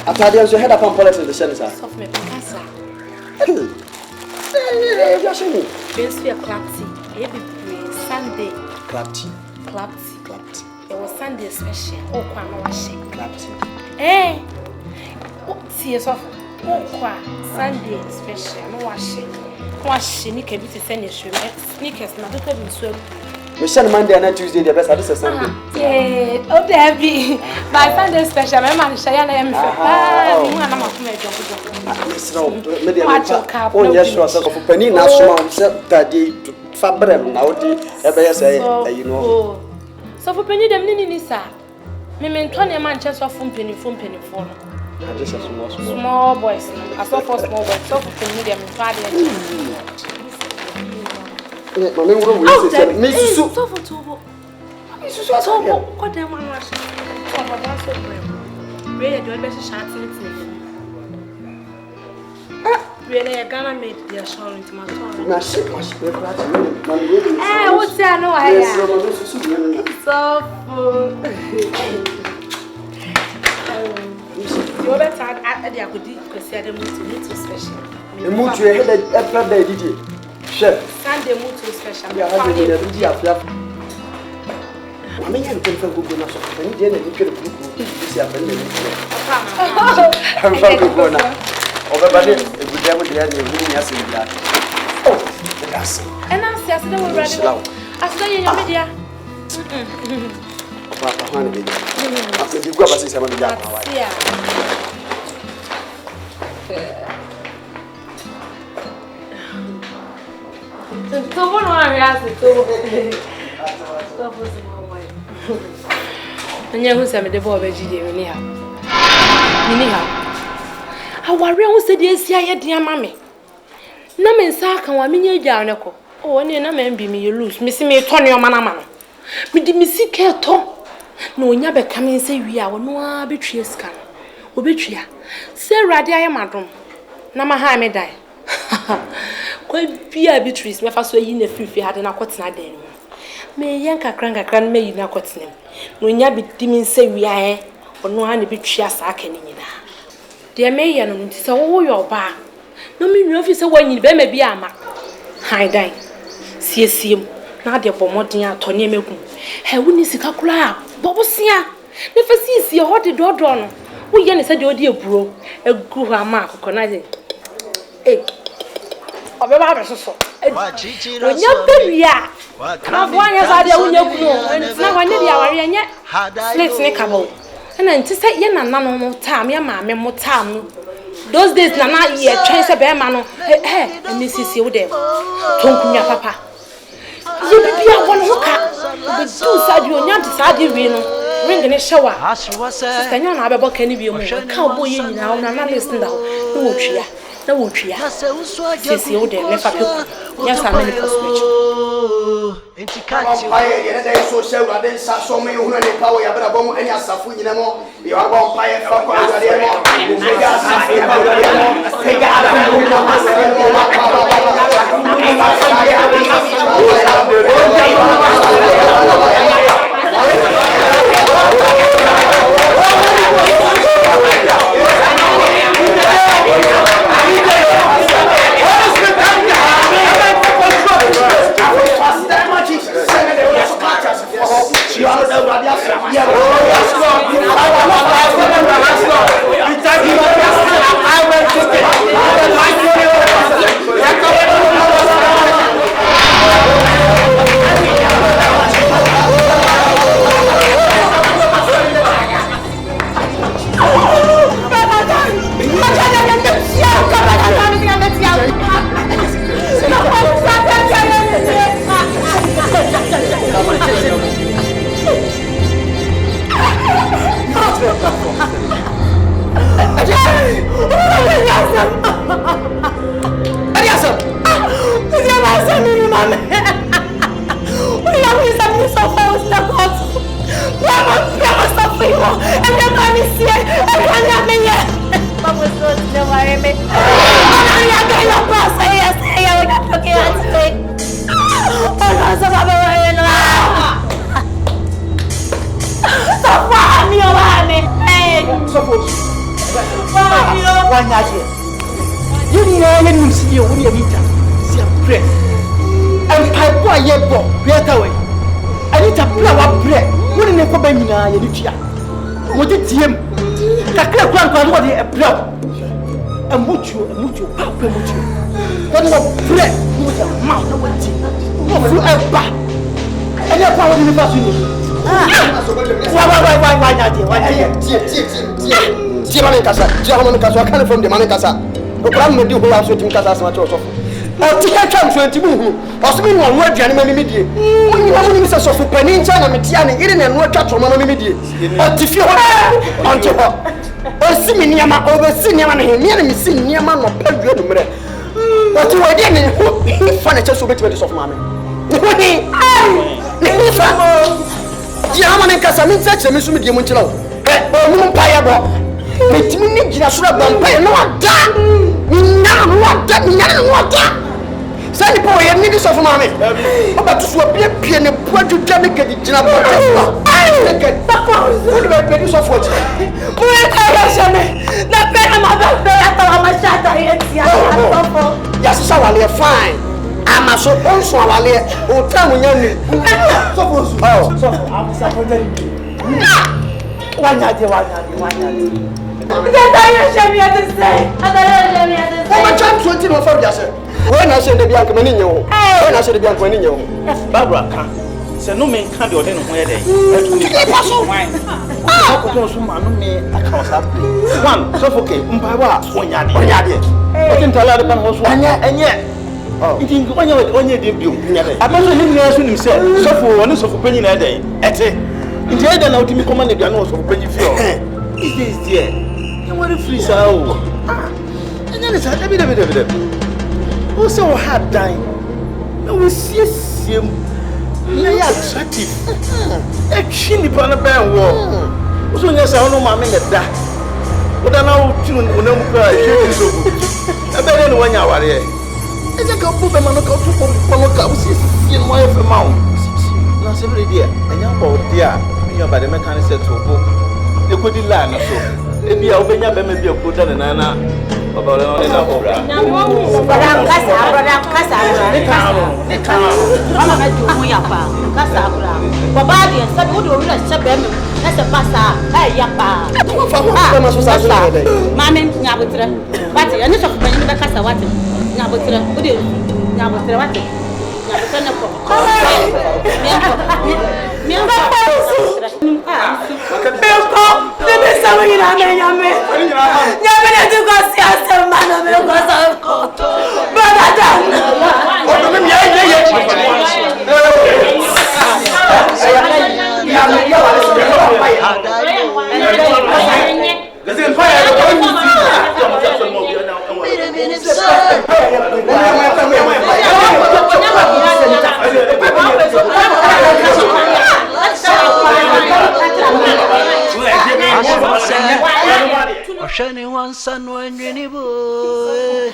After the head up on politics, the sentence. Soft me, Picasso. Hey, just me. Best we are clappy. Every Sunday. Clappy. Clappy. Clappy. It was Sunday special. Oh, quite no shake. Clappy. Eh? See yourself. Oh, quite Sunday special. No washing. Washing. You can be to send your sneakers. Not to come in swim. Michelle Monday and Tuesday, the best. I just Sunday. Yeah, oh, Debbie. My Sunday special, my man, Cheyenne, and I'm oh, yes, was a penny national that day to fabric now. You know. So for penny, the mini, sir. Me mean 20 Manchester from penny phone. Just a small boys. I saw for small boys. So for penny, them father. Really, a Ghana made the assurance to my tongue. What's that? No, I so you better add the agudi because you are the special. The mood you had a Friday, did you? Chef. Sunday mood special. Yeah, I have I mean, I'm going to go to the and then you could I'm going to go now. Everybody, if we never did anything, yes, in that. Oh, yes. And I said, I will run I say in your media. Papa, honey, you go and see some of the and you who's the boy veggie, anyhow. I worry, who said yes, dear mammy. No man sack and 1 minute down. Oh, and no man be me, you lose. Missing me, Tony or Manamano. Me did me see care to. No, never come and say we are no betray scan. O betray. Say, Radia, madam. Namaha may die. Quite be a beatrice, my first way in the free had an aquatina day. May yanka crank may in a cotton. No, ya be dimming say we are, or no honey betray us, I can in it. Dear May, and so your bar. No mean officer when you be a ma. Hi, dine. See him. Not the Pomotia, Tony Milton. Her wouldn't see Kakula. Bobosia. Never sees your hot door drawn. We yan said your dear bro. A good mark, conniving. Eh. Of a barber so. When you're baby, not 1 year I don't know, and it's not 1 year yet. Let's make a boat. And then to say, Yan and no more time, your mamma more time. Those days, Nana, ye chance a bear man. Eh, and Mrs. Yodem. Don't your papa. You be a 1 hooker. The 2 side you not decide you will ring in a shower. Then you're not about can be a cowboy in now, and I'm listening now. No, Tria. No, Tria. Says Yodem, never cook. Yes, I'm in the so show I didn't so many who any power, but I won't any suffer in a more. You are going to buy a fuck. You need to see your meter. See a breath. And pipe boy, ye bo, right away. I need to blow up bread. What in a cobemina, you need. What did him? The clear grand what a blow. And mucho, papa mucho. What was bread? What a mouth of tea. What you ever? Any power in the person. Why, from the Manicasa. The problem with you who are shooting Casas much also. I'll take a chance to move. Or something one word, Janman immediate. When you want Mr. Sofu Peninja and Mitiani, eating and work out from one immediate. But if you are on to her, or see me near my overseen Yaman, near me seen near man or Pedro. But you are getting furniture so much of mammy. Yaman and Casamin such a Miss Muntilo. Oh, Payabo. Let me need you to pay no one. What? Send the boy and need this of mammy. But to swap your pen and put you can get it. I get back. What about the use of what? Yes, so I'll fine. I'm a so also I'll tell me. Suppose I'm supporting. One night. I when I said the Bianca Menino, when I said the Bianca Menino, Barbara can't. So no man can't do it anywhere. One, suffocate, Umpire, one yard. I can tell other man was one year, and yet. It is one year debut. I don't know himself. So for one is of a penny a day. At it. In the end, I to me command the nose of penny fuel. Is this dear? You want to freeze out? And then it's a bit. Also hard dying. No, we see him. They are attractive. A chin upon a bear war. Also, yes, I don't know my men at that. But I know tune when I'm crying. I bet anyone you are here. It's a couple of them on the country from see my mouth. Now, every day, and young boy, dear, you by the mechanic said to go. You could land so. Maybe I'll be a good than Anna. About all in our program. I'm Anyone son when you boy.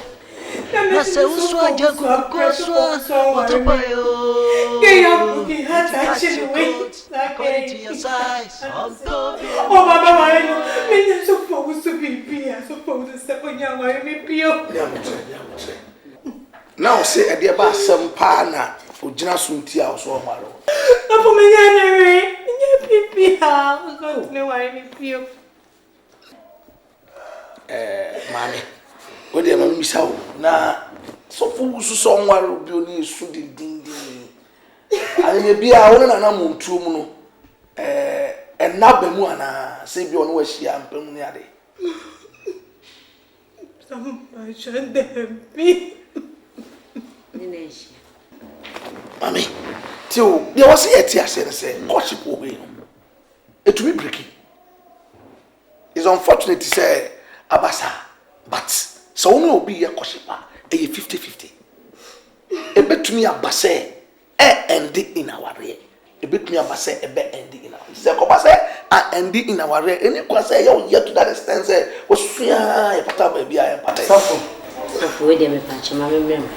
I say, who's what you what a bio? According to your size, oh, Mama, I'm supposed to be here. Supposed to step on your way, maybe. Now say a dear bass some partner for Janasum Tia or so. For me, anyway, I'm going to know why I feel. Mammy, what do you miss out? Nah, so fools who saw one will be only shooting ding. I may be our own and I'm too, and now Bemuana, say you on where she am, Pemuniade. Some should be. Mammy, till there was a tear said, worship away. It will be breaking. It's unfortunate to say. Abasa, but so will be a koshipa, a 50-50. A bit to me a basse, and in our way. A bit me a basse, a bit ending in our Secobase, and ending in our way. And you can say, oh, yet to that extent, say, was free, a baby, I am part of so with them, patch, my remember.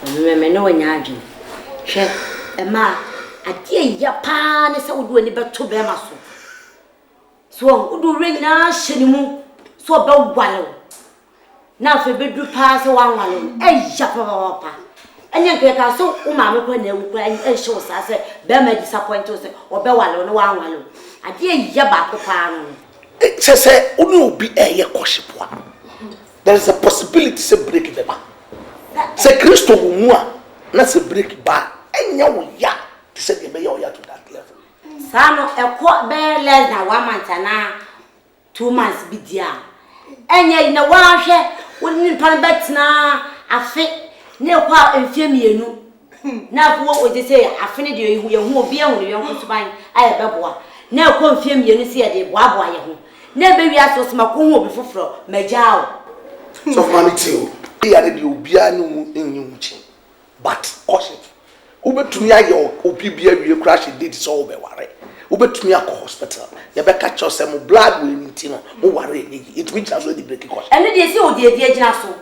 Remember, no one yarn. Chef, a ma, a dear Japan is so good, but to Bemaso. So, who do ring now, Shinimu? So about wallow. Now for bedroom pass one wallow, a japa. And you can so Mamma when they will play and show us, I say, Bema disappoint us or Bewallow, no one wallow. I dear Yabako Pan. It says, only be a worship one. There is a possibility to break the bar. Say Christo Mua, let's break bar, and ya They said they may all to that level. Son, a quart bear less than 1 month and now 2 months be dear. And yet, in a while, wouldn't pan bet now. I think no part and fear me, you know. Now, what would they say? I finished you who be on your own to buy. I have a boy. Now, confirm you see a day, Wabwa. Never be asked for my home before Majao. So, Mammy, too, he added you be a new in you, but caution. Uber to me, your OPBA, you crash it did so over. Uber to me, a hospital. You better catch us some blood will intino. Oh, worry, it reaches us with the breaking cost. And it is you, dear Jinasso.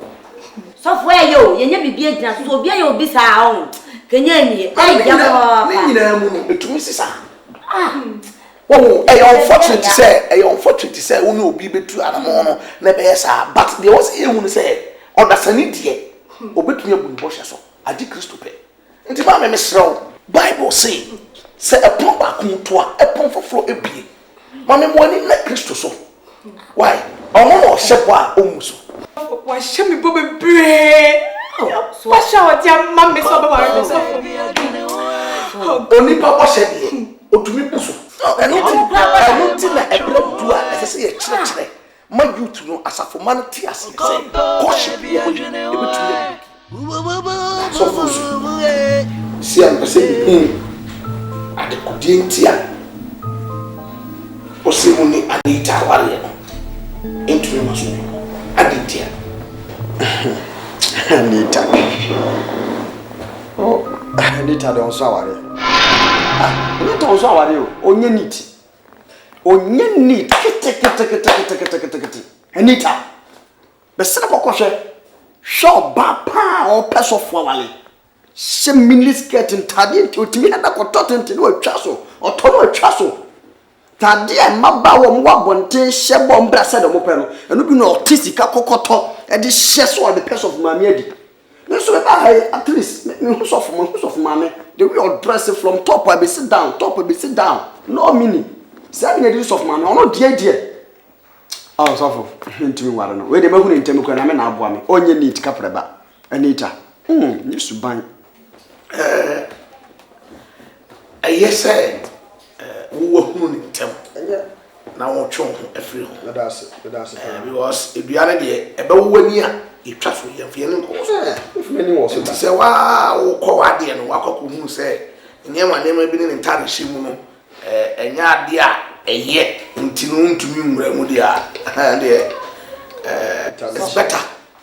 Software, you never be a Jinasso, will be your bisa own. Can you? I to Mrs. Oh, unfortunate to say, we will be true and a mono, never but there was a woman say, or that's an idiot, or between your bush, so I decrease to pay. And the mamma Miss Row, Bible say a pump back to a pump for floor a pay. Mamma, one in that Christus. Why? Oh, Shepa, almost. Why, show me Bobby Bray. Wash out your mammy, only Papa said, or to me, I don't think that a blood do as I say a church. My youth to know as a formality as I say, caution, see, I'm saying, at the Kudientia, or Simone Anita Warrior, into the Masu, Aditia. Anita. Oh, Anita don't sour. Anita don't sour. Onye neat. Onye neat. Anita. The set of a caution. Shaw Bapa or Pass of Wally. Some minutes getting tidy to me and I got taught into a chasso or total chasso. Tadia Maba Wabonte, Shabon Brassa de Mopero, and looking autistic cocoto and this chess or the pass of Mammy. No, so I at least who's of mammy. The real dress from top will be sit down, No meaning. 7 years of mammy, no dear. Oh, so into me, I don't know. Where the moon in Temuka and I'm an abwami. Only need Capraba. Anita. Used to buy. Yes, sir. We were in Temple. Now, every that's because if you are there, about 1 year, you trust with your feeling. If many was to say, wow, call Addy and walk up who say, near my name, I've been in Tarishimuno, and ya dear, a year until to me, Remudia, and it's better,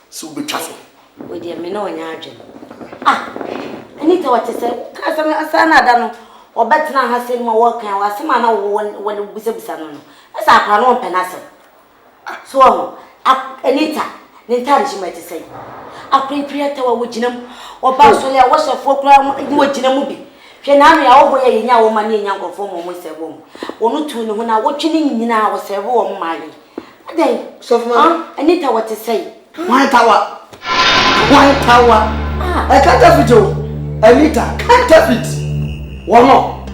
so be trustful. With your minnow and argent. I need to what to say, Cousin Asana, or better now has seen my work and was some man when it was a son. As I can open Penasa. So, Anita, the intelligence might say. I prepare to a witchinum or Basolia was a folklore in Witchinamubi. Shenami, I always in your money in your form with a woman. Or not to know when I watching in our several Mali. Then, so Anita, what to say? One tower. I can't have it all. Anita, can't have it. One more.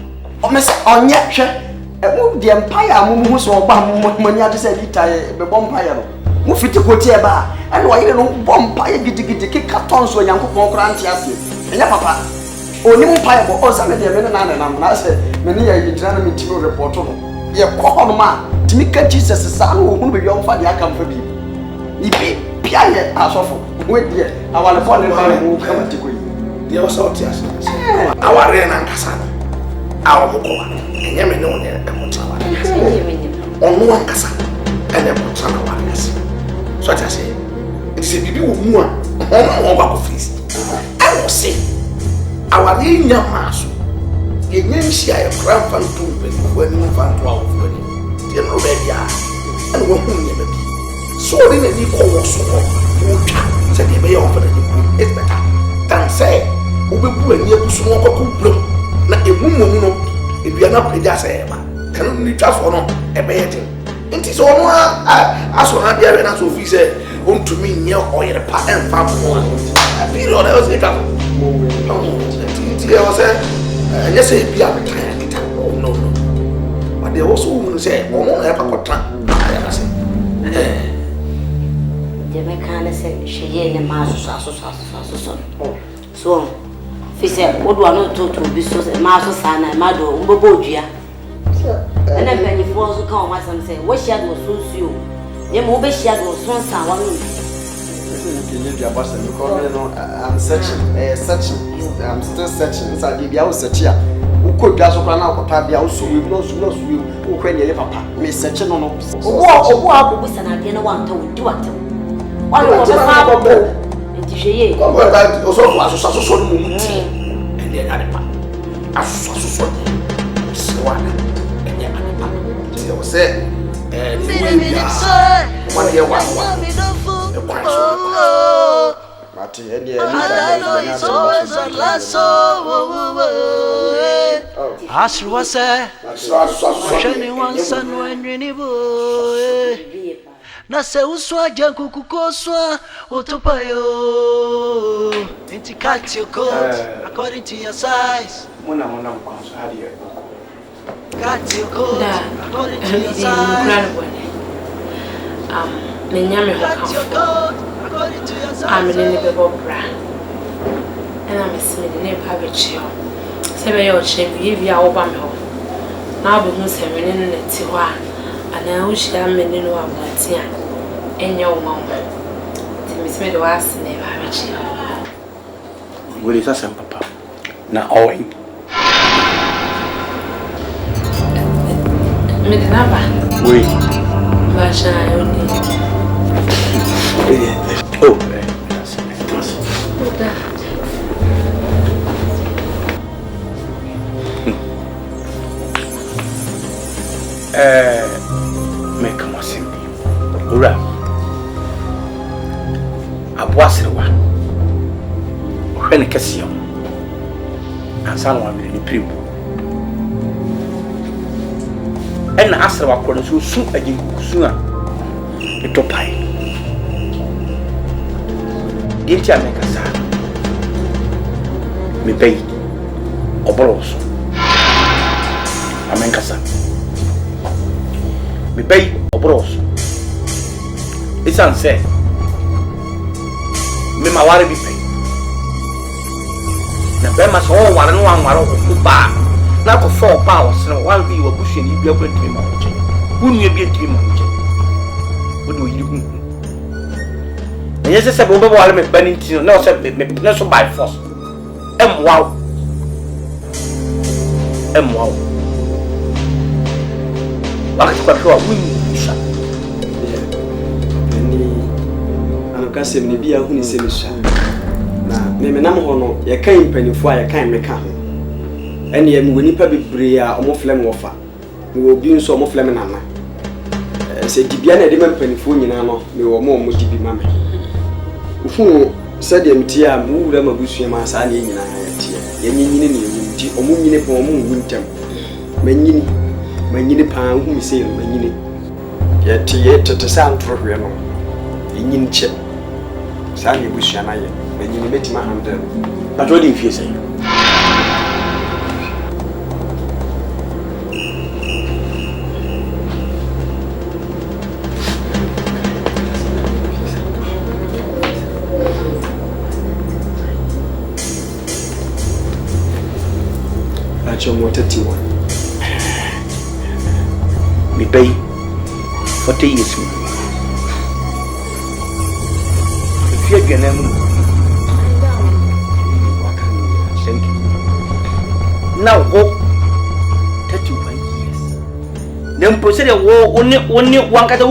Oh, Miss Onyesha. The empire, Mumus or Bam, when you said it, the bompire. Move it to Cotiaba, and why you don't bompire get to kick cartons when you put more grantias. And your papa, only umpire, or some of the men and I said, many are in general material report. You call man to make a Jesus, son who will be on fire come for me. You be Pierre, as awful. Wait, dear, I want to fall in my who come to you. The also tears. Our Ren and Cassandra. Our Moko, and Yemen on a Montana. On one Cassa, and a Montana warriors. So I say, it's a baby woman, over feast. I will say, our young master, you may see a grand phantom when you found 12 when you know where you are, and when you may be. So in a equal was so, said they may offer the it's better than say, we will put a near to smoke a cool. Na emumu no ebia na preja say ba kanu ni twafo no ebeyete nti so no aso na bia na so fi say ontumi nye oyere pa emfa mo period e was it nti e was anya say bia betata no but they also want say omo na pa kotra ya say de me kana say sheye ne ma so Fise, what do I not talk to be so master son and mother, Umbogia? And then when you fall to come, what some say, what shadow suits you? You move a shadow, son, someone. I'm searching, I'm still searching. So I was searching. Who could gas of an alcohol? I also will not you when you papa. Miss searching on opposite. What was an idea one to do it? What was a father? And she also was so and then animal. As so one and then animal. There was said, and one year one. As was anyone son when you boy. Nasa uswa janku kukoswa utupayo. Inti cut your coat according to your size. Mona mkonso hadi ya. Cut your coat according to your size. Menyame Cut your coat according to your size. I'm in the bobra. And I'm a smith in a pavage. 7 years, if you are over me. Now, because 7 minutes, and I wish I made no one here. And your mama. Miss Smith was never having. What is that, Papa? Now, owing. Midnaba. Wait. Basha, only. Oh, make a simple. Ura Abwasrewa when Cassio and someone in the preview. And Asra was so soon again sooner. The topai. Didn't you make a sound? Me pay or borrows. I make a sound. Me pay or bros. It's unsaid. Me my worry be pay. Na be mas all one no one waro ku ba. Na ko 4 pounds no one be wo bushie ni bia kwantimi ma nche. Hu nu bia ntimi ma nche. Wo do yiri hu. Enye se bo be wale me bani ntino na o se me na so by force. Wow. Wakati kwa kwa winsha. Anokase me bia hu ni se me sha. Na me menam ho no ye kan mpanifo a ye kan meka ho. Ene ye me woni pa bebre a omoflem wofa. Me obi nso omoflem nana. Se dibia na de mpanifo nyina no me wo mo dibi ma me. Ufu se de mti a mu wura mabusua ma sa na nyina ya tie. Ye nyini ne ye nti omu nyine po omu nwuntem. Manyini pa hu mi se manyini. Ye tie tete sa ntro hwe no. Ye nyini che. Sa na busua na ye. Manyini metima handle. But what do you feel say? Chomo 31. Me pay 40 years. If you get them, thank you. Now go 31 years. Then proceed a war only one cat of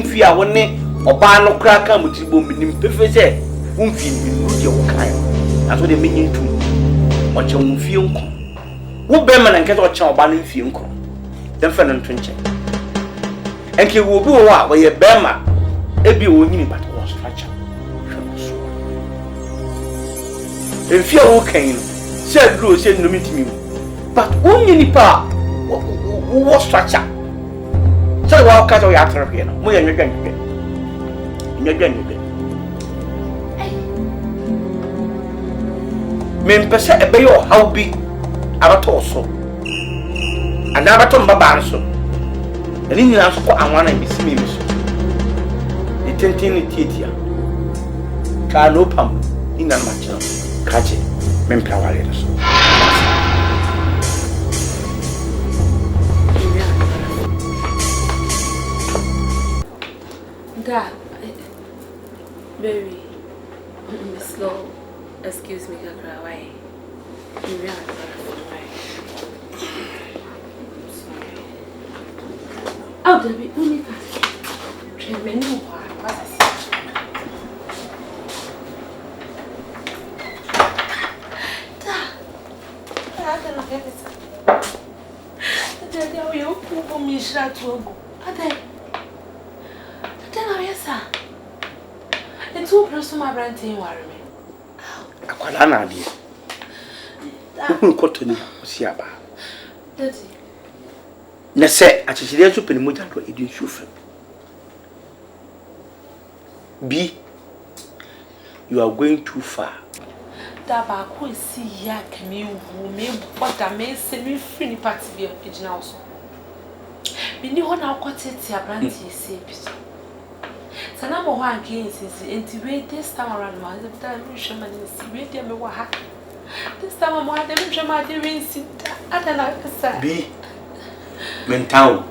fear only or ban no cracker with you boom perfect. Won't feel your kind. That's what they mean to watch your film. Who beman and get what your banning film call? Then friend and trinche. And he will go out where your bema, a be winning but was fracture. If you are okay, said Blue said no meet me. But only pa who was fracture. So I'll cut away after here. More than you're going to get. You're going to get. Men per se a bay or how big. Abatorso and abaton babanso and in the answer I want to be seen the tenting titia can no pump in a match catch it Mempla wale no so. Dad, baby, slow. Excuse me, Kakra, why? Oh, Debbie, Unica. Tremendous. Akwala na ade. Ukun kotoni osiaba. Daddy. Na se achichire so peni moja to edi shufe. B, you are going too far. Daba ko si ya kemi wu me bota me se me free party bi ejina oso. Bi ni ho na akotete abranti ese bi so. Sana mo ho anke insisi enti we this time around ma the time we shema ni si we dey me wa ha. This time mo ade me shema dey we nsi ada na kasa. B, mental.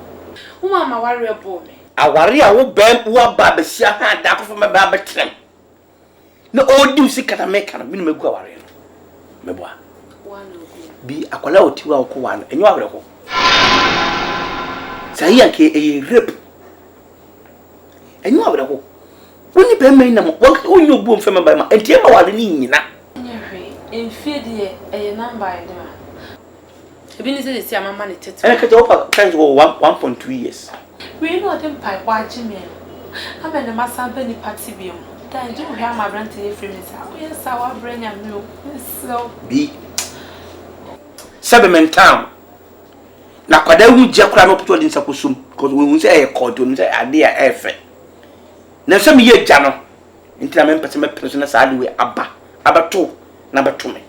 Uma ma warrior bo me. Awari a wo bem wo ba be sia ha da ko fo me ba betrem. Na odi usikata meka na binu megu awari no. Meboa. Bi akwala otiwa wo ko wa no enyo awre ko. Sai yanke e rape. Enyo awre ko. Woni be mai na mo woni obu mfema ba ma entie ma wade ni nyina. Nyehwe enfie de e number e de ma. Ebi ni se si amama ne tete. Ene kete opa times go 1.2 years. We know them pipe wa jime. Amen na masambe ni party bi mu. Dan ju hwa ma brand e free me sa. We sa wa branya me o. So Bi. Sabe mental. Na kwada hu je kra no poto din sakusum because we say e kodo no say ade a efe. Na se me ye gya no. Nti na me pese me pese na sa ade we abato na bato me.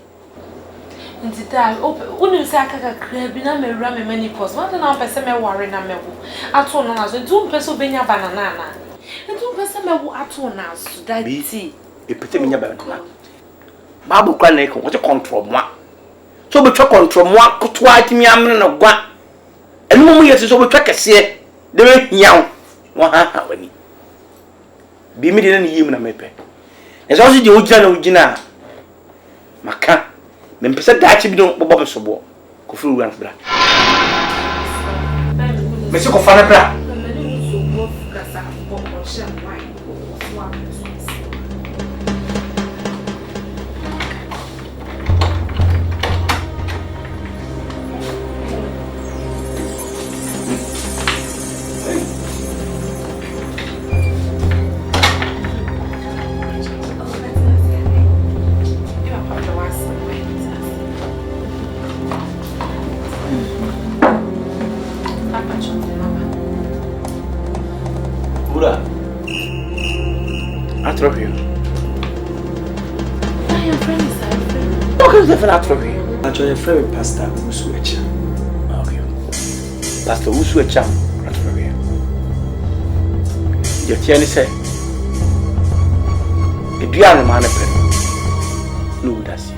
nti da unu se aka kakra bi na me wura me mani pos. What na pese me worry na me wo. Ato no na so ntu pese obenya banana na. Ntu pese me wo ato na so da ti. E pete me nya banana. Babu kwa na e ko what control mo. So be twa control mo akoto atimi amne no gwa. Enu mu yesi so be twa kese de be hiaw. Wo ha wani. Bi mi de na yim na mepe. E so de ugina na ugina. Maka. Me mpese daachi bi no bobo be sobo. Ko furu wan bra. Me se ko fa na bra. Actually, a friend pastor who switch. Okay. Pastor who switch am at for here. You tiani say. Eduano man pe. No that's you.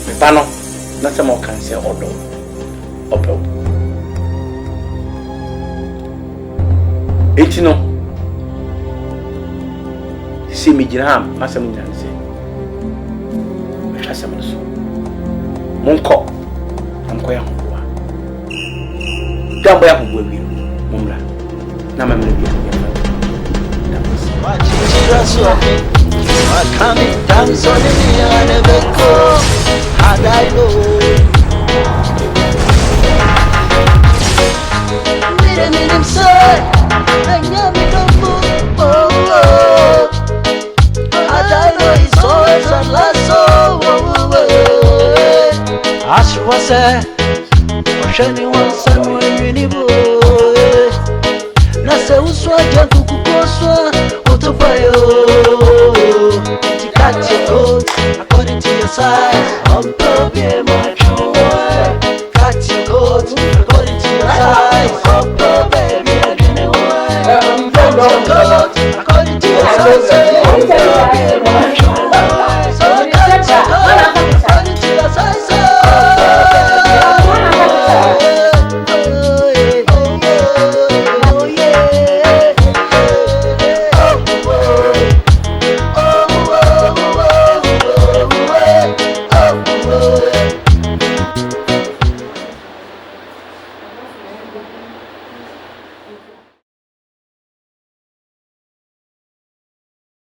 Me pano na se mo kan say odo. Opo. Etino. Si mi jiram masam nyanse. Asamuso monko amko ya hoboa gambo ya hoboa wi mumra na mamre bi Wachira soke wakami tanzoni ya nebeko hadailo mire minim sai anyami domo hadailo is always a lasso Ashwase, Oshani once and